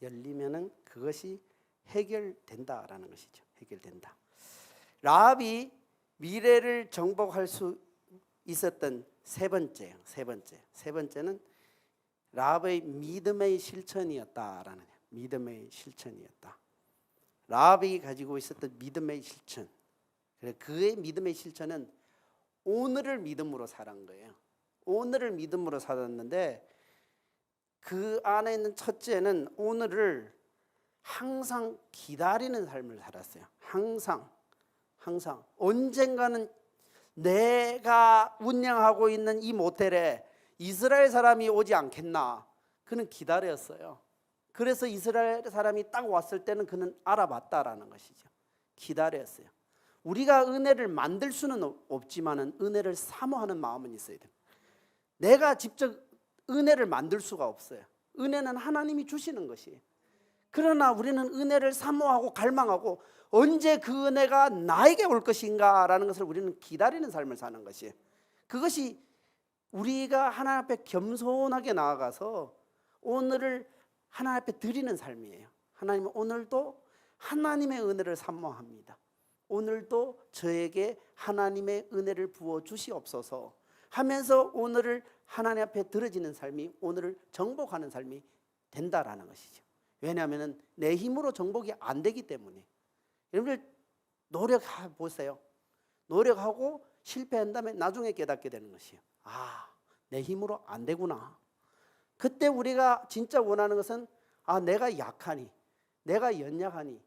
열리면은 그것이 해결된다라는 것이죠. 해결된다. 라합이 미래를 정복할 수 있었던 세 번째는 라합의 믿음의 실천이었다라는 거예요. 믿음의 실천이었다. 라합이 가지고 있었던 믿음의 실천. 그의 믿음의 실천은 오늘을 믿음으로 살은 거예요. 오늘을 믿음으로 살았는데 그 안에 있는 첫째는 오늘을 항상 기다리는 삶을 살았어요. 항상 언젠가는 내가 운영하고 있는 이 모텔에 이스라엘 사람이 오지 않겠나, 그는 기다렸어요. 그래서 이스라엘 사람이 딱 왔을 때는 그는 알아봤다라는 것이죠. 기다렸어요. 우리가 은혜를 만들 수는 없지만은 은혜를 사모하는 마음은 있어야 돼요. 내가 직접 은혜를 만들 수가 없어요. 은혜는 하나님이 주시는 것이에요. 그러나 우리는 은혜를 사모하고 갈망하고 언제 그 은혜가 나에게 올 것인가라는 것을 우리는 기다리는 삶을 사는 것이에요. 그것이 우리가 하나님 앞에 겸손하게 나아가서 오늘을 하나님 앞에 드리는 삶이에요. 하나님, 오늘도 하나님의 은혜를 사모합니다. 오늘도 저에게 하나님의 은혜를 부어 주시옵소서 하면서 오늘을 하나님 앞에 드려지는 삶이, 오늘을 정복하는 삶이 된다라는 것이죠. 왜냐하면 내 힘으로 정복이 안 되기 때문에. 여러분들 노력해 보세요. 노력하고 실패한 다음에 나중에 깨닫게 되는 것이에요. 내 힘으로 안 되구나. 그때 우리가 진짜 원하는 것은 내가 약하니, 내가 연약하니,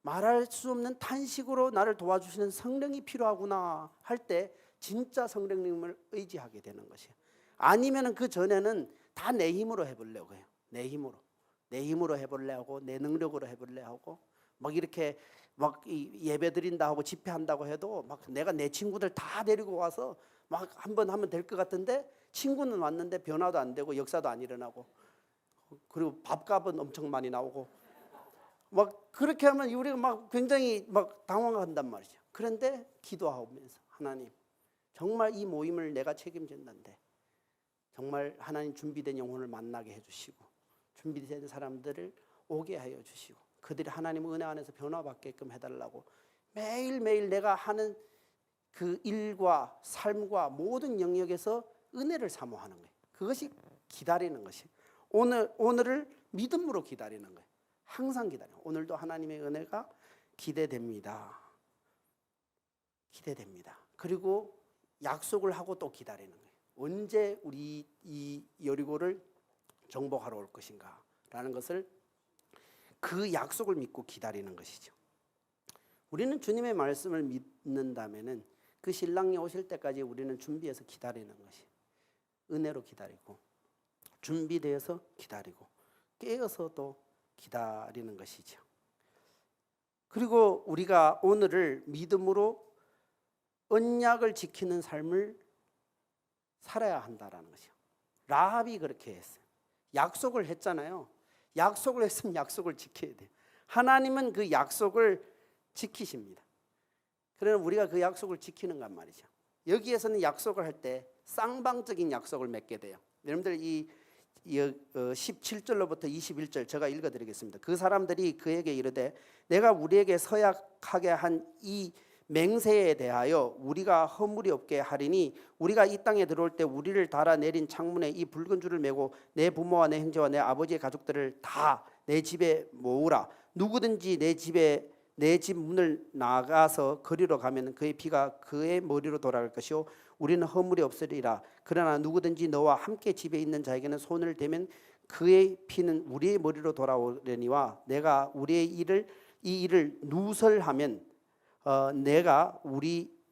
말할 수 없는 탄식으로 나를 도와주시는 성령이 필요하구나 할 때 진짜 성령님을 의지하게 되는 것이에요. 아니면 그 전에는 다 내 힘으로 해보려고 해요. 내 힘으로 해볼래 하고 내 능력으로 해볼래 하고 막 이렇게 막 예배 드린다 하고 집회한다고 해도 막 내가 내 친구들 다 데리고 와서 막 한번 하면 될 것 같은데 친구는 왔는데 변화도 안 되고 역사도 안 일어나고, 그리고 밥값은 엄청 많이 나오고 막 그렇게 하면 우리가 막 굉장히 막 당황한단 말이죠. 그런데 기도하면서 하나님, 정말 이 모임을 내가 책임진다는데 정말 하나님 준비된 영혼을 만나게 해주시고 준비된 사람들을 오게 하여 주시고 그들이 하나님 은혜 안에서 변화받게끔 해달라고 매일매일 내가 하는 그 일과 삶과 모든 영역에서 은혜를 사모하는 거예요. 그것이 기다리는 것이, 오늘을 믿음으로 기다리는 거예요. 항상 기다려요. 오늘도 하나님의 은혜가 기대됩니다. 기대됩니다. 그리고 약속을 하고 또 기다리는 거예요. 언제 우리 이 여리고를 정복하러 올 것인가 라는 것을, 그 약속을 믿고 기다리는 것이죠. 우리는 주님의 말씀을 믿는다면은 그 신랑이 오실 때까지 우리는 준비해서 기다리는 것이, 은혜로 기다리고 준비되어서 기다리고 깨어서 또 기다리는 것이죠. 그리고 우리가 오늘을 믿음으로 언약을 지키는 삶을 살아야 한다라는 것이요. 라합이 그렇게 했어요. 약속을 했잖아요. 약속을 했으면 약속을 지켜야 돼요. 하나님은 그 약속을 지키십니다. 그러나 우리가 그 약속을 지키는가 말이죠. 여기에서는 약속을 할 때 쌍방적인 약속을 맺게 돼요. 여러분들 이 17절로부터 21절 제가 읽어드리겠습니다. 그 사람들이 그에게 이르되 내가 우리에게 서약하게 한 이 맹세에 대하여 우리가 허물이 없게 하리니 우리가 이 땅에 들어올 때 우리를 달아 내린 창문에 이 붉은 줄을 메고 내 부모와 내 형제와 내 아버지의 가족들을 다 내 집에 모으라. 누구든지 내 집 문을 나가서 거리로 가면 그의 피가 그의 머리로 돌아갈 것이요 우리는 허물이 없으리라. 그러나 누구든지 너와 함께 집에 있는 자에게는 손을 대면 그의 피는 우리의 머리로 돌아오려니와 내가 이 일을 누설하면 내가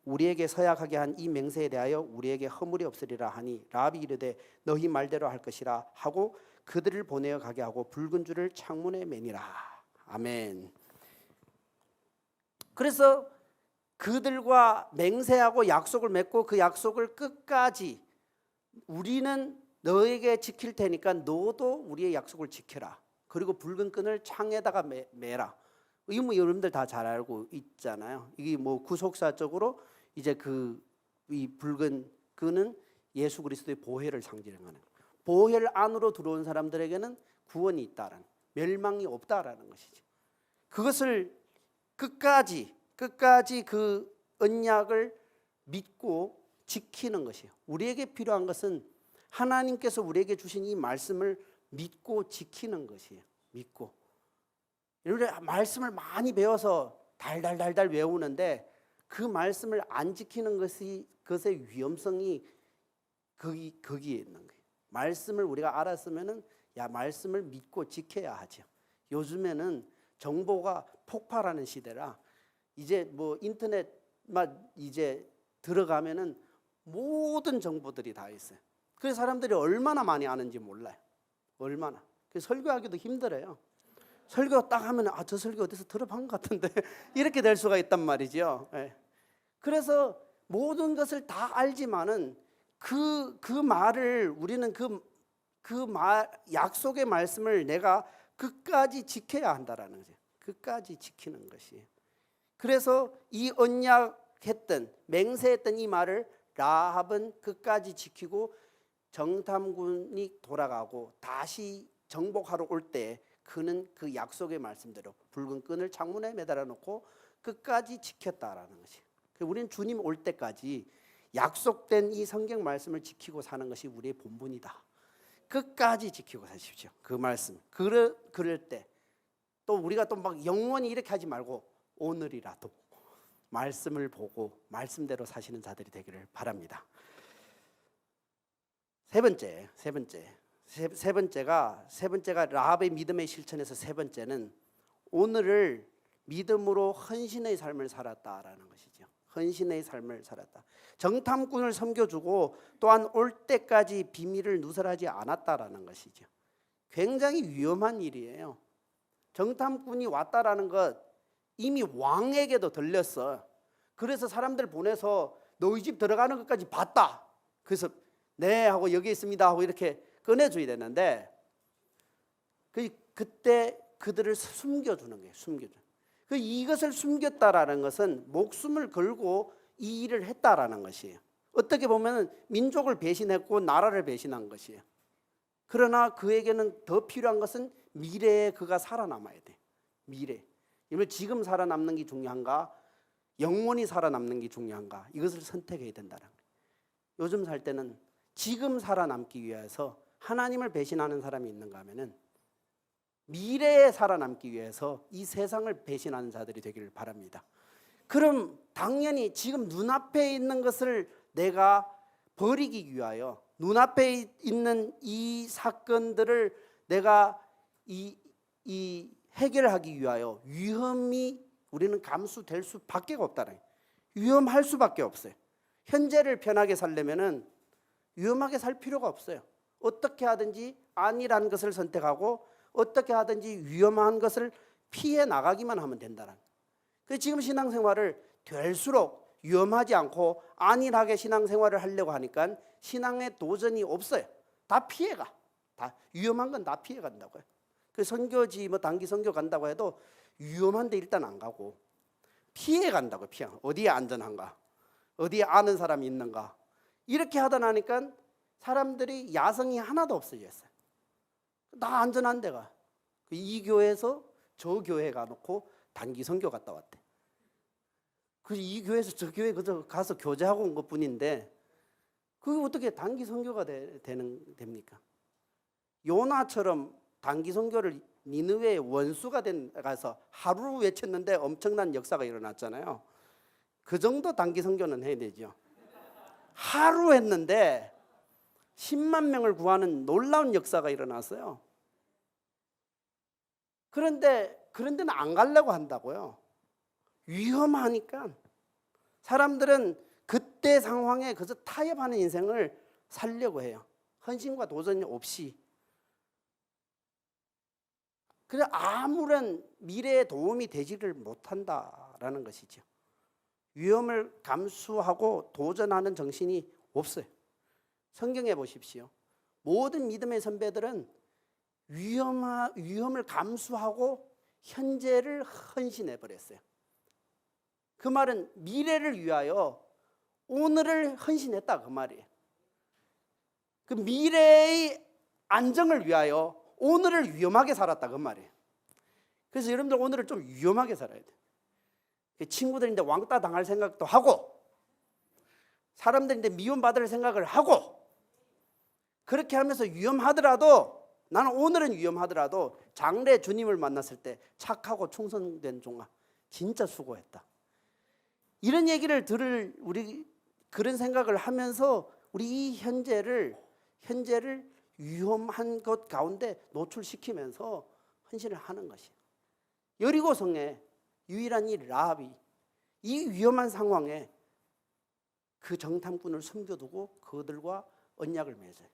우리에게 서약하게 한 이 맹세에 대하여 우리에게 허물이 없으리라 하니 라합이 이르되 너희 말대로 할 것이라 하고 그들을 보내어 가게 하고 붉은 줄을 창문에 매니라. 아멘. 그래서 그들과 맹세하고 약속을 맺고 그 약속을 끝까지 우리는 너에게 지킬 테니까 너도 우리의 약속을 지켜라. 그리고 붉은 끈을 창에다가 매라. 이거 뭐 여러분들 다 잘 알고 있잖아요. 이게 뭐 구속사적으로 이제 이 붉은 끈은 예수 그리스도의 보혈을 상징하는, 보혈 안으로 들어온 사람들에게는 구원이 있다라는, 멸망이 없다라는 것이죠. 그것을 끝까지 그 언약을 믿고 지키는 것이에요. 우리에게 필요한 것은 하나님께서 우리에게 주신 이 말씀을 믿고 지키는 것이에요. 믿고. 여러분 말씀을 많이 배워서 달달달달 외우는데 그 말씀을 안 지키는 것의 위험성이 거기에 있는 거예요. 말씀을 우리가 알았으면은 말씀을 믿고 지켜야 하죠. 요즘에는 정보가 폭발하는 시대라 이제 뭐 인터넷만 이제 들어가면은 모든 정보들이 다 있어요. 그래서 사람들이 얼마나 많이 아는지 몰라요. 얼마나. 그래서 설교하기도 힘들어요. 설교 딱 하면 저 설교 어디서 들어본 것 같은데 이렇게 될 수가 있단 말이죠. 네. 그래서 모든 것을 다 알지만은 그 말을 우리는 약속의 말씀을 내가 끝까지 지켜야 한다라는 거죠. 끝까지 지키는 것이에요. 그래서 이 언약했던 맹세했던 이 말을 라합은 끝까지 지키고 정탐꾼이 돌아가고 다시 정복하러 올 때 그는 그 약속의 말씀대로 붉은 끈을 창문에 매달아 놓고 끝까지 지켰다라는 것이. 우리는 주님 올 때까지 약속된 이 성경 말씀을 지키고 사는 것이 우리의 본분이다. 끝까지 지키고 사십시오. 그 말씀. 그럴 때 또 우리가 또 막 영원히 이렇게 하지 말고 오늘이라도 말씀을 보고 말씀대로 사시는 자들이 되기를 바랍니다. 세 번째가 라합의 믿음의 실천에서 세 번째는 오늘을 믿음으로 헌신의 삶을 살았다라는 것이죠. 헌신의 삶을 살았다. 정탐꾼을 섬겨주고 또한 올 때까지 비밀을 누설하지 않았다라는 것이죠. 굉장히 위험한 일이에요. 정탐꾼이 왔다라는 것 이미 왕에게도 들렸어. 그래서 사람들 보내서 너희 집 들어가는 것까지 봤다. 그래서 네 하고 여기 있습니다 하고 이렇게 꺼내줘야 되는데 그때 그들을 숨겨주는 거예요. 이것을 숨겼다라는 것은 목숨을 걸고 이 일을 했다라는 것이에요. 어떻게 보면 민족을 배신했고 나라를 배신한 것이에요. 그러나 그에게는 더 필요한 것은 미래에 그가 살아남아야 돼. 미래. 지금 살아남는 게 중요한가? 영원히 살아남는 게 중요한가? 이것을 선택해야 된다는 거예요. 요즘 살 때는 지금 살아남기 위해서 하나님을 배신하는 사람이 있는가 하면은 미래에 살아남기 위해서 이 세상을 배신하는 자들이 되기를 바랍니다. 그럼 당연히 지금 눈앞에 있는 것을 내가 버리기 위하여, 눈앞에 있는 이 사건들을 내가 이 해결하기 위하여 위험이 우리는 감수될 수밖에 없다는 거예요. 위험할 수밖에 없어요. 현재를 편하게 살려면은 위험하게 살 필요가 없어요. 어떻게 하든지 아니라는 것을 선택하고 어떻게 하든지 위험한 것을 피해 나가기만 하면 된다는 거예요. 그래서 지금 신앙생활을 될수록 위험하지 않고 안일하게 신앙생활을 하려고 하니까 신앙에 도전이 없어요. 다 피해가. 다 위험한 건 다 피해 간다고요. 그 선교지 뭐 단기 선교 간다고 해도 위험한데 일단 안 가고 피해 간다고. 피해. 어디에 안전한가? 어디에 아는 사람이 있는가? 이렇게 하다 나니까 사람들이 야성이 하나도 없어졌어요. 나 안전한 데가. 이 교회에서 저 교회 가놓고 단기 선교 갔다 왔대. 이 교회에서 저 교회 그저 가서 교제하고 온 것뿐인데 그게 어떻게 단기 선교가 됩니까? 요나처럼 단기 선교를 니느웨의 원수가 가서 하루 외쳤는데 엄청난 역사가 일어났잖아요. 그 정도 단기 선교는 해야 되죠. 하루 했는데 10만 명을 구하는 놀라운 역사가 일어났어요. 그런데는 안 가려고 한다고요. 위험하니까. 사람들은 그때 상황에 그저 타협하는 인생을 살려고 해요. 헌신과 도전이 없이. 그래 아무런 미래에 도움이 되지를 못한다라는 것이죠. 위험을 감수하고 도전하는 정신이 없어요. 성경에 보십시오. 모든 믿음의 선배들은 위험을 감수하고 현재를 헌신해 버렸어요. 그 말은 미래를 위하여 오늘을 헌신했다 그 말이에요. 그 미래의 안정을 위하여 오늘을 위험하게 살았다 그 말이에요. 그래서 여러분들 오늘을 좀 위험하게 살아야 돼요. 친구들인데 왕따 당할 생각도 하고 사람들인데 미움받을 생각을 하고 그렇게 하면서 위험하더라도 나는 오늘은 위험하더라도 장래 주님을 만났을 때 착하고 충성된 종아 진짜 수고했다. 이런 얘기를 우리 그런 생각을 하면서 우리 이 현재를 위험한 것 가운데 노출시키면서 헌신을 하는 것이에요. 여리고성에 유일한 이 라합이 이 위험한 상황에 그 정탐꾼을 숨겨두고 그들과 언약을 맺어요.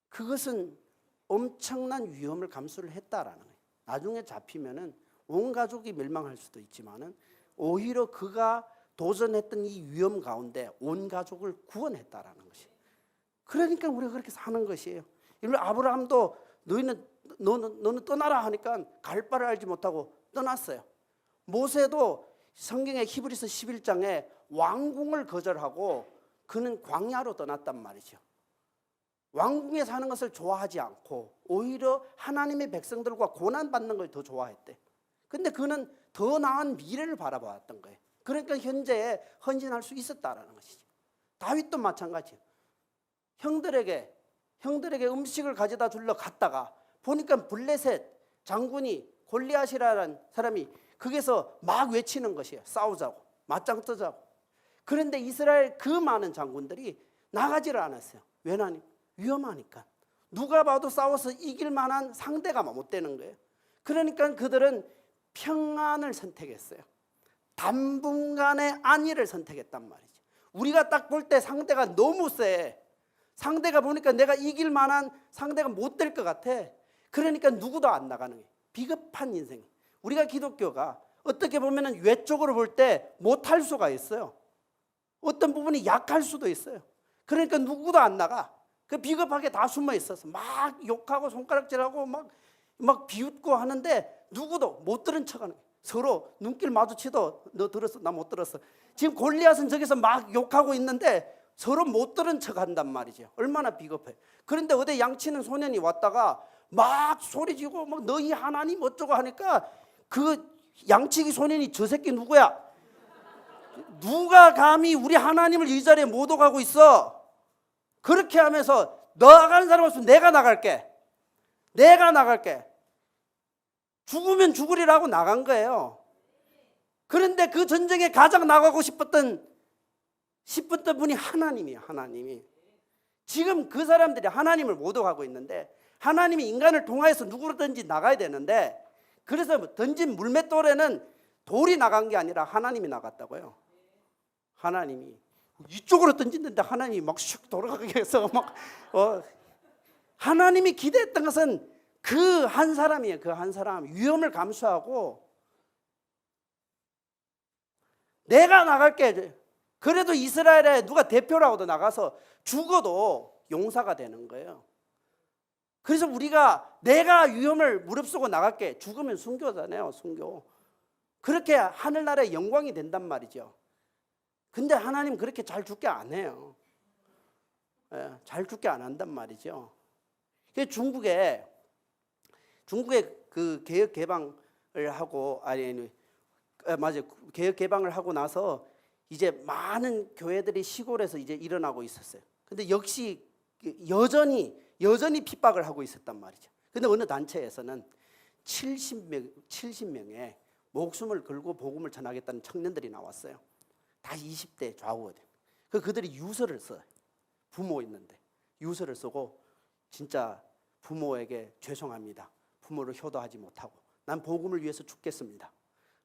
그것은 엄청난 위험을 감수를 했다라는 거예요. 나중에 잡히면은 온 가족이 멸망할 수도 있지만은 오히려 그가 도전했던 이 위험 가운데 온 가족을 구원했다라는 것이에요. 그러니까 우리가 그렇게 사는 것이에요. 여러분 아브라함도 너는 떠나라 하니까 갈 바를 알지 못하고 떠났어요. 모세도 성경의 히브리서 11장에 왕궁을 거절하고 그는 광야로 떠났단 말이죠. 왕궁에 사는 것을 좋아하지 않고 오히려 하나님의 백성들과 고난받는 걸 더 좋아했대. 근데 그는 더 나은 미래를 바라봤던 거예요. 그러니까 현재에 헌신할 수 있었다라는 것이죠. 다윗도 마찬가지예요. 형들에게 음식을 가져다 주러 갔다가 보니까 블레셋 장군이 골리앗이라는 사람이 거기서 막 외치는 것이에요. 싸우자고 맞짱 뜨자고. 그런데 이스라엘 그 많은 장군들이 나가지를 않았어요. 왜 나니? 위험하니까. 누가 봐도 싸워서 이길 만한 상대가 못 되는 거예요. 그러니까 그들은 평안을 선택했어요. 당분간의 안위를 선택했단 말이죠. 우리가 딱 볼 때 상대가 너무 세. 상대가 보니까 내가 이길 만한 상대가 못 될 것 같아. 그러니까 누구도 안 나가는 거예요. 비겁한 인생. 우리가 기독교가 어떻게 보면 외적으로 볼 때 못할 수가 있어요. 어떤 부분이 약할 수도 있어요. 그러니까 누구도 안 나가. 그 비겁하게 다 숨어 있어서 막 욕하고 손가락질하고 막 비웃고 하는데 누구도 못 들은 척하는 거예요. 서로 눈길 마주치도 너 들었어? 나 못 들었어. 지금 골리앗은 저기서 막 욕하고 있는데 서로 못 들은 척한단 말이죠. 얼마나 비겁해. 그런데 어디 양치는 소년이 왔다가 막 소리지고 막 너희 하나님 어쩌고 하니까 그 양치기 소년이 저 새끼 누구야? 누가 감히 우리 하나님을 이 자리에 못 오가고 있어? 그렇게 하면서 나가는 사람 없으면 내가 나갈게. 죽으면 죽으리라고 나간 거예요. 그런데 그 전쟁에 가장 나가고 싶었던 분이 하나님이에요. 하나님이. 지금 그 사람들이 하나님을 모독하고 있는데, 하나님이 인간을 통하여서 누구로든지 나가야 되는데, 그래서 던진 물맷돌에는 돌이 나간 게 아니라 하나님이 나갔다고요. 하나님이 이쪽으로 던지는데 하나님이 막 슉 돌아가게 해서 막 하나님이 기대했던 것은 그 한 사람이에요. 그 한 사람. 위험을 감수하고 내가 나갈게. 그래도 이스라엘에 누가 대표라고도 나가서 죽어도 용사가 되는 거예요. 그래서 우리가 내가 위험을 무릅쓰고 나갈게. 죽으면 순교잖아요. 순교. 그렇게 하늘나라의 영광이 된단 말이죠. 근데 하나님 그렇게 잘 죽게 안 해요. 잘 죽게 안 한단 말이죠. 중국에 그 개혁 개방을 하고 개혁 개방을 하고 나서 이제 많은 교회들이 시골에서 이제 일어나고 있었어요. 근데 역시 여전히 핍박을 하고 있었단 말이죠. 근데 어느 단체에서는 70명의 목숨을 걸고 복음을 전하겠다는 청년들이 나왔어요. 다 20대 좌우거든. 그들이 유서를 써요. 부모 있는데 유서를 쓰고 진짜 부모에게 죄송합니다. 부모를 효도하지 못하고 난 복음을 위해서 죽겠습니다.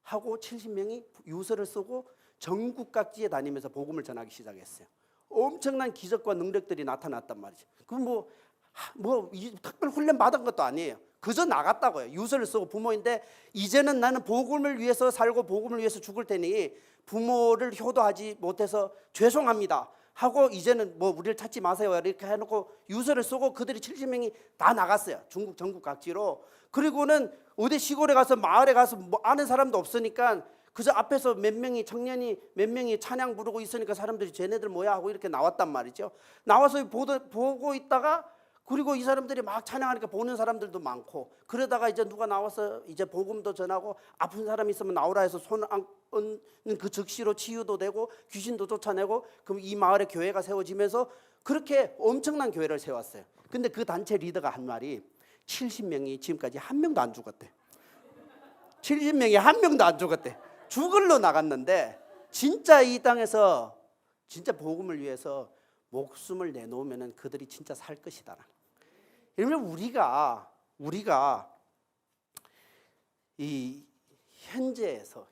하고 70명이 유서를 쓰고 전국 각지에 다니면서 복음을 전하기 시작했어요. 엄청난 기적과 능력들이 나타났단 말이죠. 그 특별 훈련 받은 것도 아니에요. 그저 나갔다고요. 유서를 쓰고 부모인데 이제는 나는 복음을 위해서 살고 복음을 위해서 죽을 테니 부모를 효도하지 못해서 죄송합니다 하고 이제는 우리를 찾지 마세요 이렇게 해놓고 유서를 쓰고 그들이 70명이 다 나갔어요. 중국 전국 각지로. 그리고는 어디 시골에 가서 마을에 가서 아는 사람도 없으니까 그저 앞에서 청년이 몇 명이 찬양 부르고 있으니까 사람들이 쟤네들 뭐야 하고 이렇게 나왔단 말이죠. 나와서 보고 있다가 그리고 이 사람들이 막 찬양하니까 보는 사람들도 많고, 그러다가 이제 누가 나와서 이제 복음도 전하고 아픈 사람이 있으면 나오라 해서 손을 얹는 그 즉시로 치유도 되고 귀신도 쫓아내고, 그럼 이 마을에 교회가 세워지면서 그렇게 엄청난 교회를 세웠어요. 근데 그 단체 리더가 한 말이 70명이 지금까지 한 명도 안 죽었대. 70명이 한 명도 안 죽었대. 죽을로 나갔는데 진짜 이 땅에서 진짜 복음을 위해서 목숨을 내놓으면 그들이 진짜 살 것이다. 그러면 우리가 이 현재에서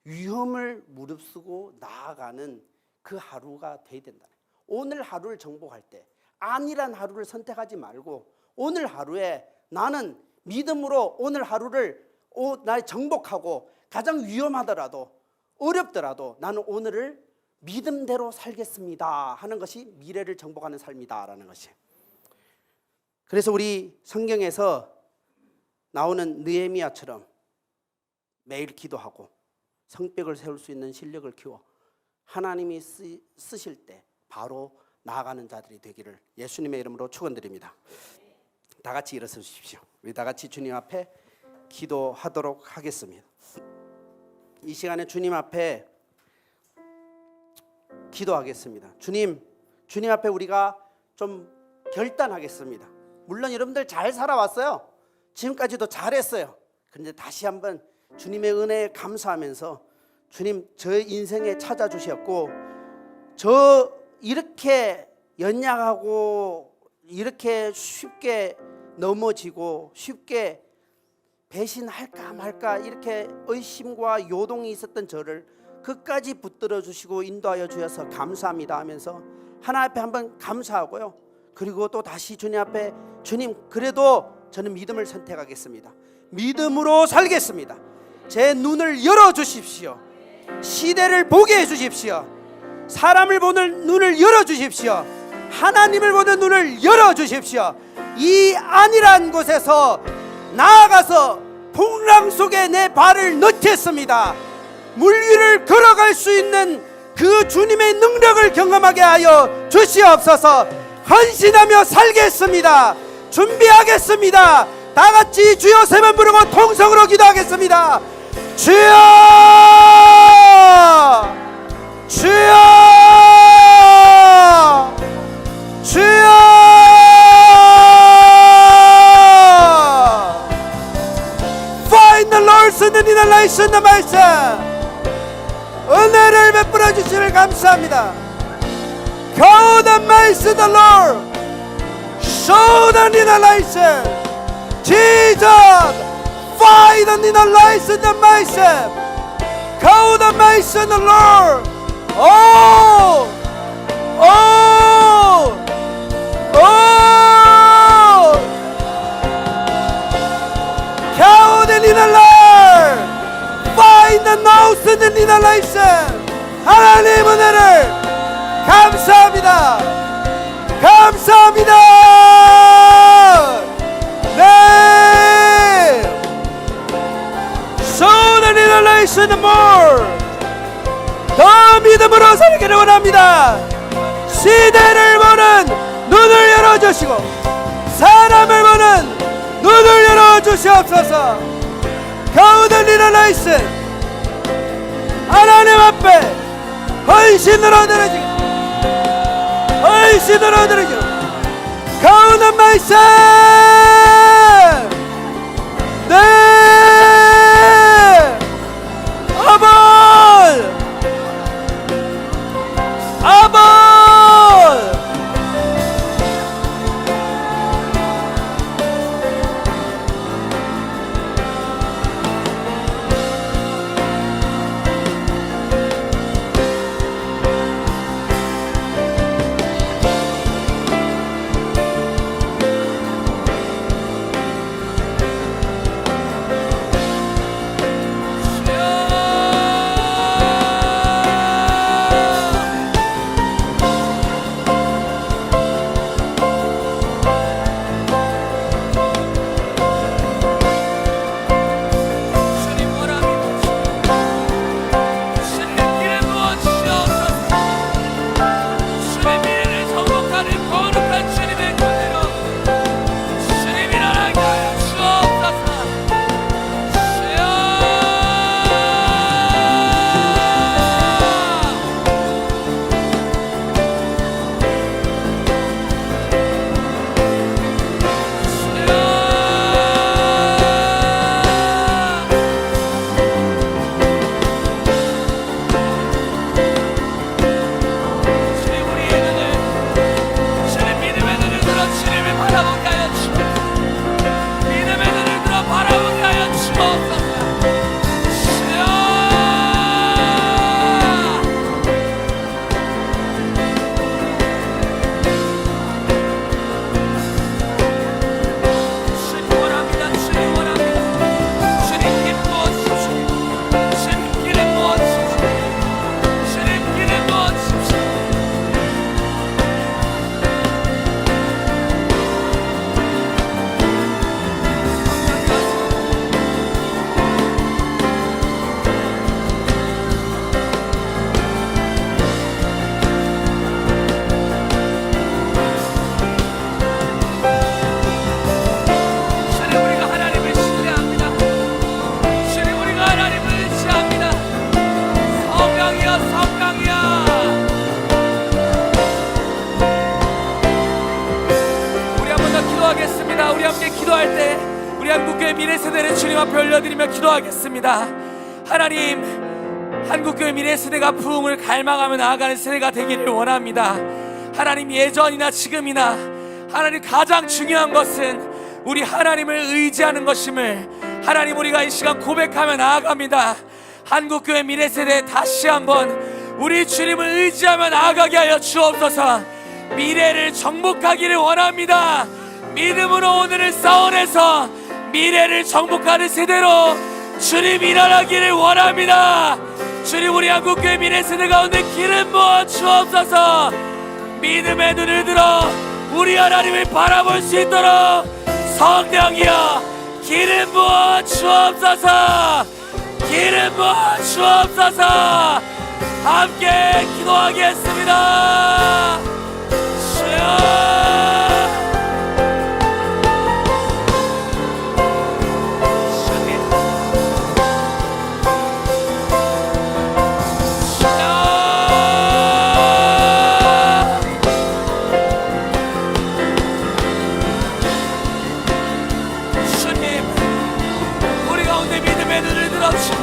위험을 무릅쓰고 나아가는 그 하루가 돼야 된다. 오늘 하루를 정복할 때 안일한 하루를 선택하지 말고 오늘 하루에 나는 믿음으로 오늘 하루를 날 정복하고 가장 위험하더라도 어렵더라도 나는 오늘을 믿음대로 살겠습니다 하는 것이 미래를 정복하는 삶이다라는 것이. 그래서 우리 성경에서 나오는 느헤미야처럼 매일 기도하고 성벽을 세울 수 있는 실력을 키워 하나님이 쓰실 때 바로 나아가는 자들이 되기를 예수님의 이름으로 축원드립니다. 다 같이 일어서 주십시오. 우리 다 같이 주님 앞에 기도하도록 하겠습니다. 이 시간에 주님 앞에 기도하겠습니다. 주님 앞에 우리가 좀 결단하겠습니다. 물론 여러분들 잘 살아왔어요. 지금까지도 잘했어요. 그런데 다시 한번 주님의 은혜에 감사하면서 주님 저의 인생에 찾아주셨고 저 이렇게 연약하고 이렇게 쉽게 넘어지고 쉽게 배신할까 말까 이렇게 의심과 요동이 있었던 저를 끝까지 붙들어 주시고 인도하여 주셔서 감사합니다 하면서 하나님 앞에 한번 감사하고요. 그리고 또 다시 주님 앞에 주님 그래도 저는 믿음을 선택하겠습니다. 믿음으로 살겠습니다. 제 눈을 열어주십시오. 시대를 보게 해주십시오. 사람을 보는 눈을 열어주십시오. 하나님을 보는 눈을 열어주십시오. 이 안일한 곳에서 나아가서 풍랑 속에 내 발을 넣겠습니다. 물 위를 걸어갈 수 있는 그 주님의 능력을 경험하게 하여 주시옵소서. 헌신하며 살겠습니다. 준비하겠습니다. 다 같이 주여 세 번 부르고 통성으로 기도하겠습니다. 주여 주여 주여 Find the Lord in the 니나 라이스의 말씀 은혜를 베풀어 주시길 감사합니다. Go the mercy the Lord, show the 니나 라이스 Jesus, find the 니나 라이스 the mercy, go the mercy the Lord. Oh, oh, oh, go the 니나 Lord, find the nose the 니나 라이스. 하나님 은혜를 감사합니다. 감사합니다. 네. So the little nation more. 더 믿음으로 살기를 원합니다. 시대를 보는 눈을 열어주시고 사람을 보는 눈을 열어주시옵소서. 가우드 little nation 하나님 앞에 헌신으로 드려지고 헌신으로 드리죠. 가운데 말씀 네 아벌 아벌 기도할 때 우리 한국교회 미래 세대를 주님 앞에 올려드리며 기도하겠습니다. 하나님, 한국교회 미래 세대가 부흥을 갈망하며 나아가는 세대가 되기를 원합니다. 하나님, 예전이나 지금이나 하나님 가장 중요한 것은 우리 하나님을 의지하는 것임을 하나님 우리가 이 시간 고백하며 나아갑니다. 한국교회 미래 세대 다시 한번 우리 주님을 의지하며 나아가게 하여 주옵소서. 미래를 정복하기를 원합니다. 믿음으로 오늘을 싸워내서 미래를 정복하는 세대로 주님 일어나기를 원합니다. 주님, 우리 한국교회 미래 세대 가운데 기름 부어 주옵소서. 믿음의 눈을 들어 우리 하나님을 바라볼 수 있도록 성령이여 기름 부어 주옵소서. 기름 부어 주옵소서. 함께 기도하겠습니다. 주여, 주님, 우리 가운데 믿음의 눈을 들어 주옵소서.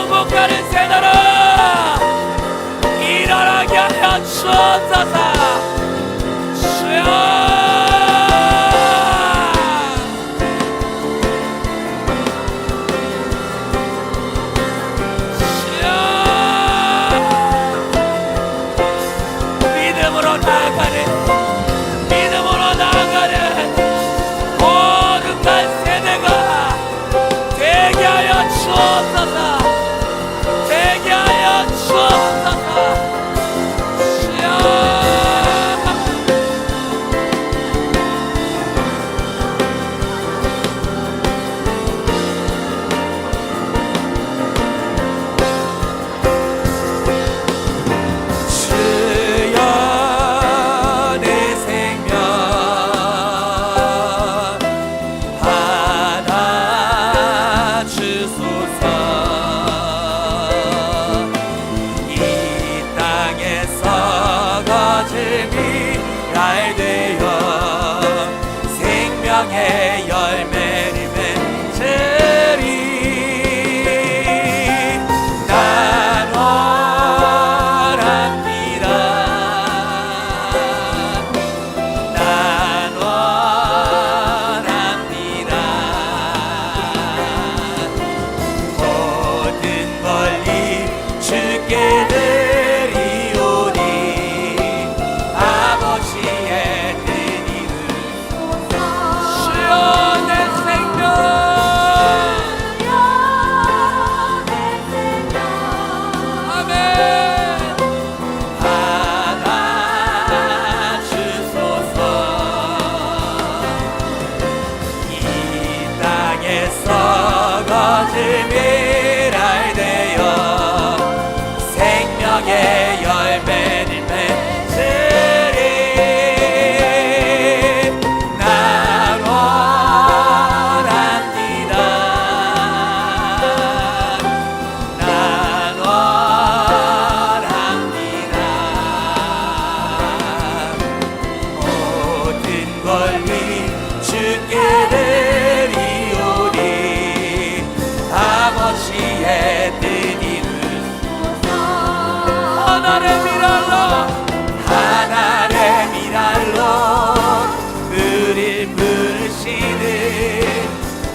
정복하는 세대로 일어나게 하여 주옵소서. 주여 믿음으로 나아가는 모든 간 세대가 되게 하여 주옵소서. 되게 하여 주옵소서. 주여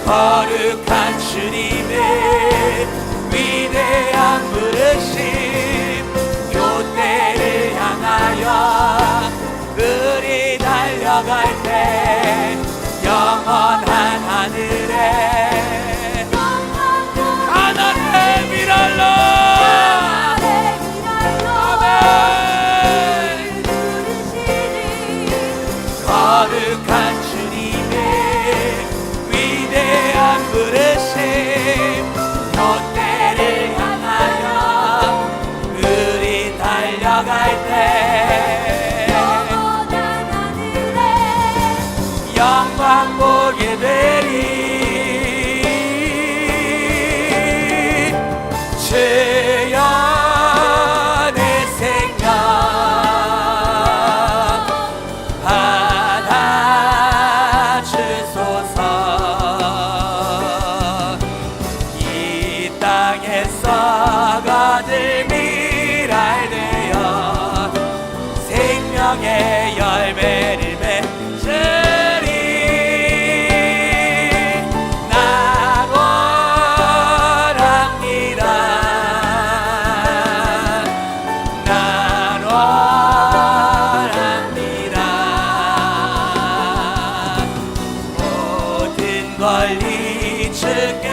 거룩한 주님의 위대한 부르심 교대를 향하여 우리 달려갈 때 영원한 하늘에 하나님의 미랄로 아멘 거룩한 부르심 교대를 향하여 우리 달려갈 때 영원한 하늘에 영광 보게 되리 주여 내 생명 받아주소서. 썩어질 미랄 되어 생명의 열매를 맺으리 난 원합니다. 난 원합니다. 모든 권리 주께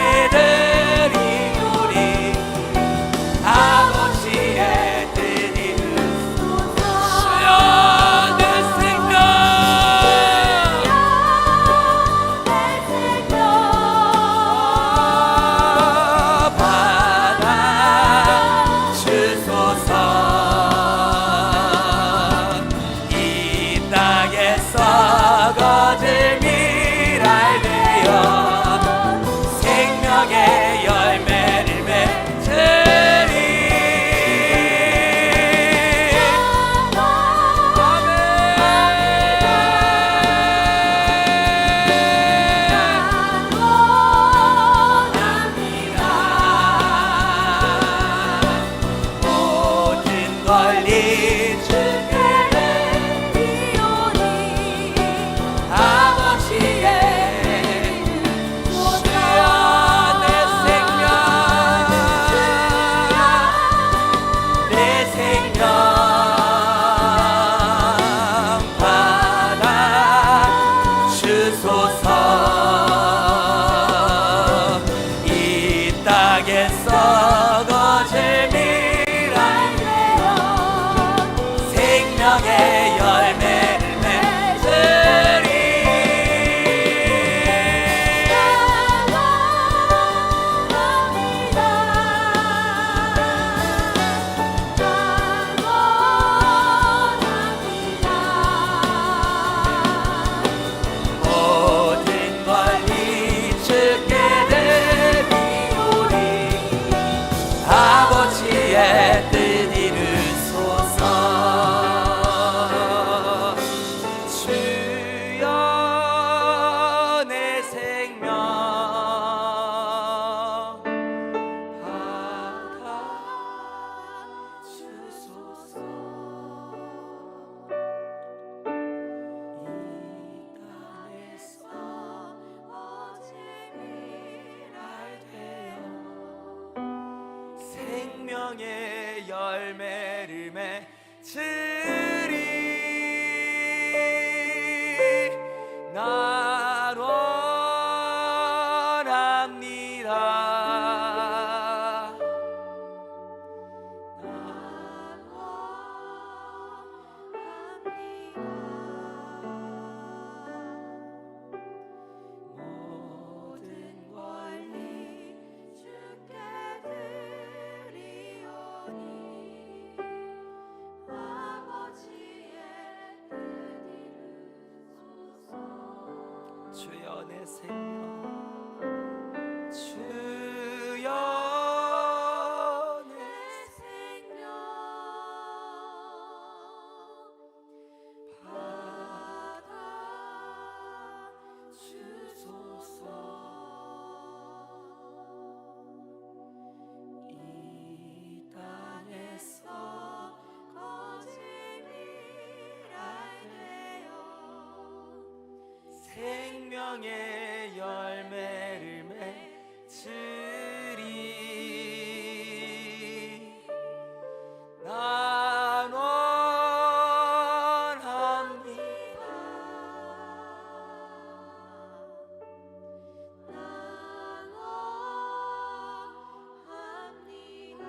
썩어질 미랄 되어 생명의 열매를 맺으리 아멘 생명의 열매를 맺으리. 난 원합니다. 모든 권리 주께 드리오니 아버지의 뜻 이루소서. 주여 내 생명, 주여 내 생명 받아 주소서. 이 땅에서 거짓이라 되어 생명의 열매를 맺으리. 난 원합니다. 난 원합니다.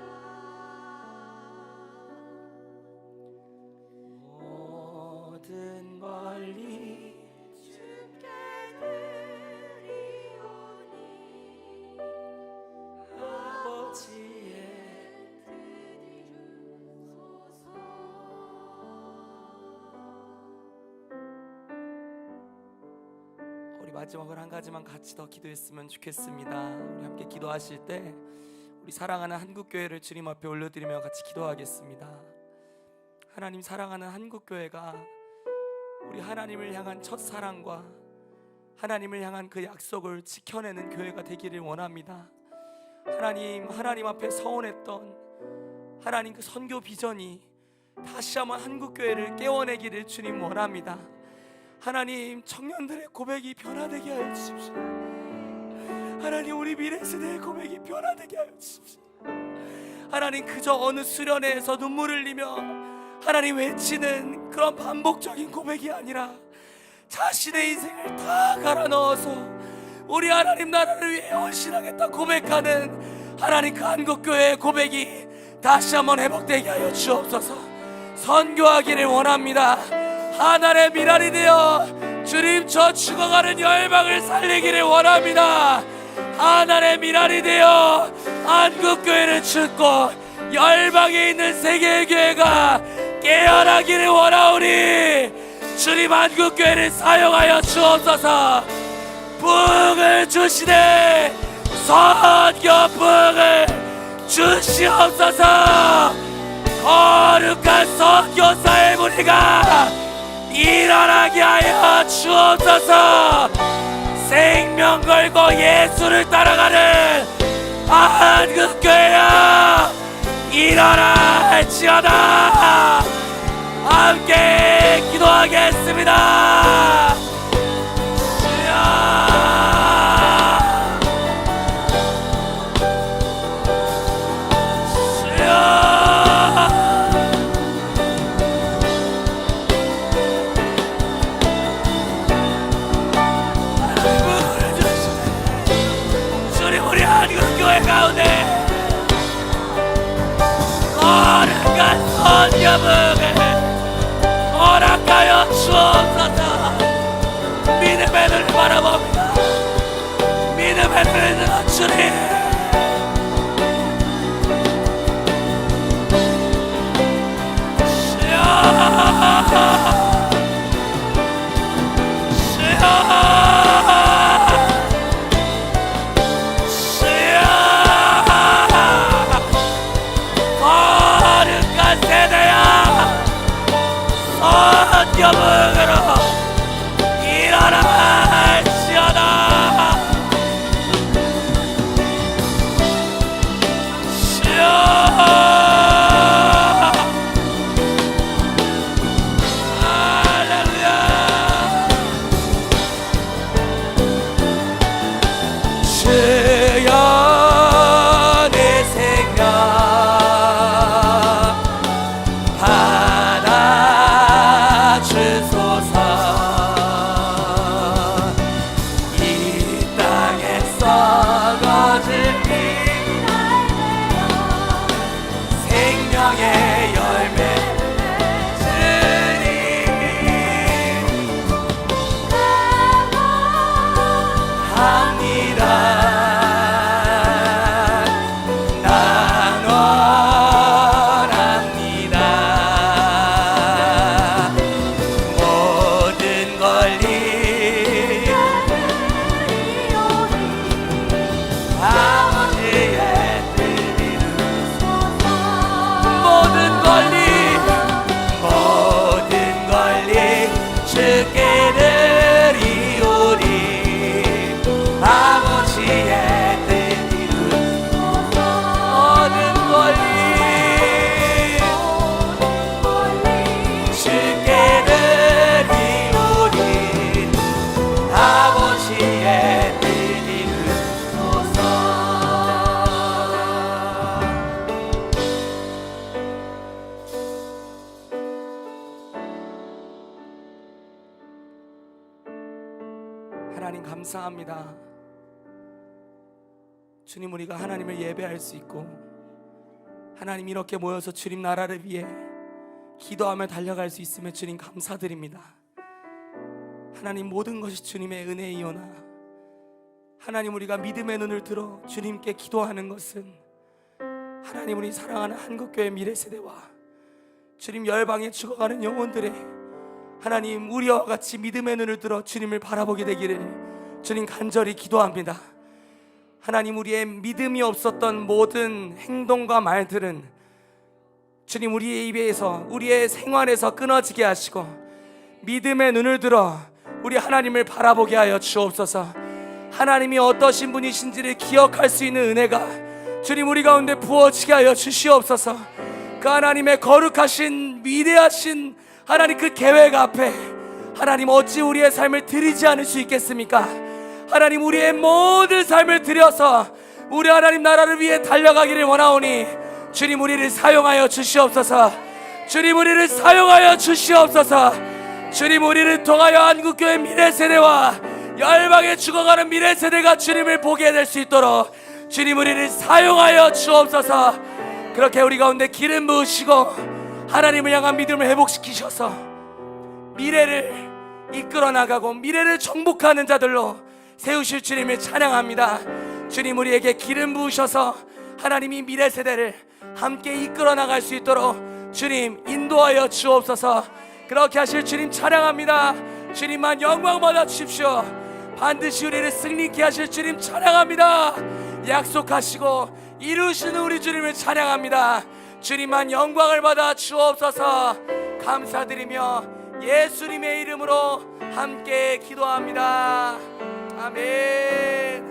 모든 권리 주께 드리오니 아버지의 뜻 이루소서. 우리 마지막으로 한 가지만 같이 더 기도했으면 좋겠습니다. 우리 함께 기도하실 때 우리 사랑하는 한국교회를 주님 앞에 올려드리며 같이 기도하겠습니다. 하나님, 사랑하는 한국교회가 우리 하나님을 향한 첫사랑과 하나님을 향한 그 약속을 지켜내는 교회가 되기를 원합니다. 하나님 앞에 서원했던 하나님 그 선교 비전이 다시 한번 한국교회를 깨워내기를 주님 원합니다. 하나님, 청년들의 고백이 변화되게 하여 주십시오. 하나님, 우리 미래세대의 고백이 변화되게 하여 주십시오. 하나님, 그저 어느 수련회에서 눈물을 흘리며 하나님 외치는 그런 반복적인 고백이 아니라 자신의 인생을 다 갈아 넣어서 우리 하나님 나라를 위해 헌신하겠다 고백하는 하나님 그 한국교회의 고백이 다시 한번 회복되게 하여 주옵소서. 선교하기를 원합니다. 하나님의 미랄이 되어 주님 저 죽어가는 열방을 살리기를 원합니다. 하나님의 미랄이 되어 한국교회를 춥고 열방에 있는 세계의 교회가 깨어나기를 원하오니 주님 한국교회를 사용하여 주옵소서. 부흥을 주시네 선교 부흥을 주시옵소서. 거룩한 선교사의 무리가 일어나게 하여 주옵소서. 생명 걸고 예수를 따라가는 한국교회야 일어날지어다. 함께 기도하겠습니다. 주님, 우리 한국교회 가운데 거룩한 선교부흥을 허락하여 주옵소서. 믿음의 눈을 바라봅니다. 믿음의 눈을 들어 주님. 거룩한 세대야 선교부흥으로 일어날지어다. 주여 내 생명 감사합니다. 주님, 우리가 하나님을 예배할 수 있고 하나님 이렇게 모여서 주님 나라를 위해 기도하며 달려갈 수 있으면 주님 감사드립니다. 하나님, 모든 것이 주님의 은혜이오나 하나님, 우리가 믿음의 눈을 들어 주님께 기도하는 것은 하나님, 우리 사랑하는 한국교회 미래세대와 주님 열방에 죽어가는 영혼들의 하나님, 우리와 같이 믿음의 눈을 들어 주님을 바라보게 되기를 주님 간절히 기도합니다. 하나님, 우리의 믿음이 없었던 모든 행동과 말들은 주님 우리의 입에서, 우리의 생활에서 끊어지게 하시고 믿음의 눈을 들어 우리 하나님을 바라보게 하여 주옵소서. 하나님이 어떠신 분이신지를 기억할 수 있는 은혜가 주님 우리 가운데 부어지게 하여 주시옵소서. 그 하나님의 거룩하신 위대하신 하나님 그 계획 앞에 하나님 어찌 우리의 삶을 드리지 않을 수 있겠습니까? 하나님, 우리의 모든 삶을 드려서 우리 하나님 나라를 위해 달려가기를 원하오니 주님 우리를 사용하여 주시옵소서. 주님 우리를 사용하여 주시옵소서. 주님 우리를 통하여 한국교회 미래세대와 열방에 죽어가는 미래세대가 주님을 보게 될 수 있도록 주님 우리를 사용하여 주옵소서. 그렇게 우리 가운데 기름 부으시고 하나님을 향한 믿음을 회복시키셔서 미래를 이끌어 나가고 미래를 정복하는 자들로 세우실 주님을 찬양합니다. 주님 우리에게 기름 부으셔서 하나님이 미래세대를 함께 이끌어 나갈 수 있도록 주님 인도하여 주옵소서. 그렇게 하실 주님 찬양합니다. 주님만 영광 받아 주십시오. 반드시 우리를 승리케 하실 주님 찬양합니다. 약속하시고 이루시는 우리 주님을 찬양합니다. 주님만 영광을 받아 주옵소서. 감사드리며 예수님의 이름으로 함께 기도합니다. 아멘.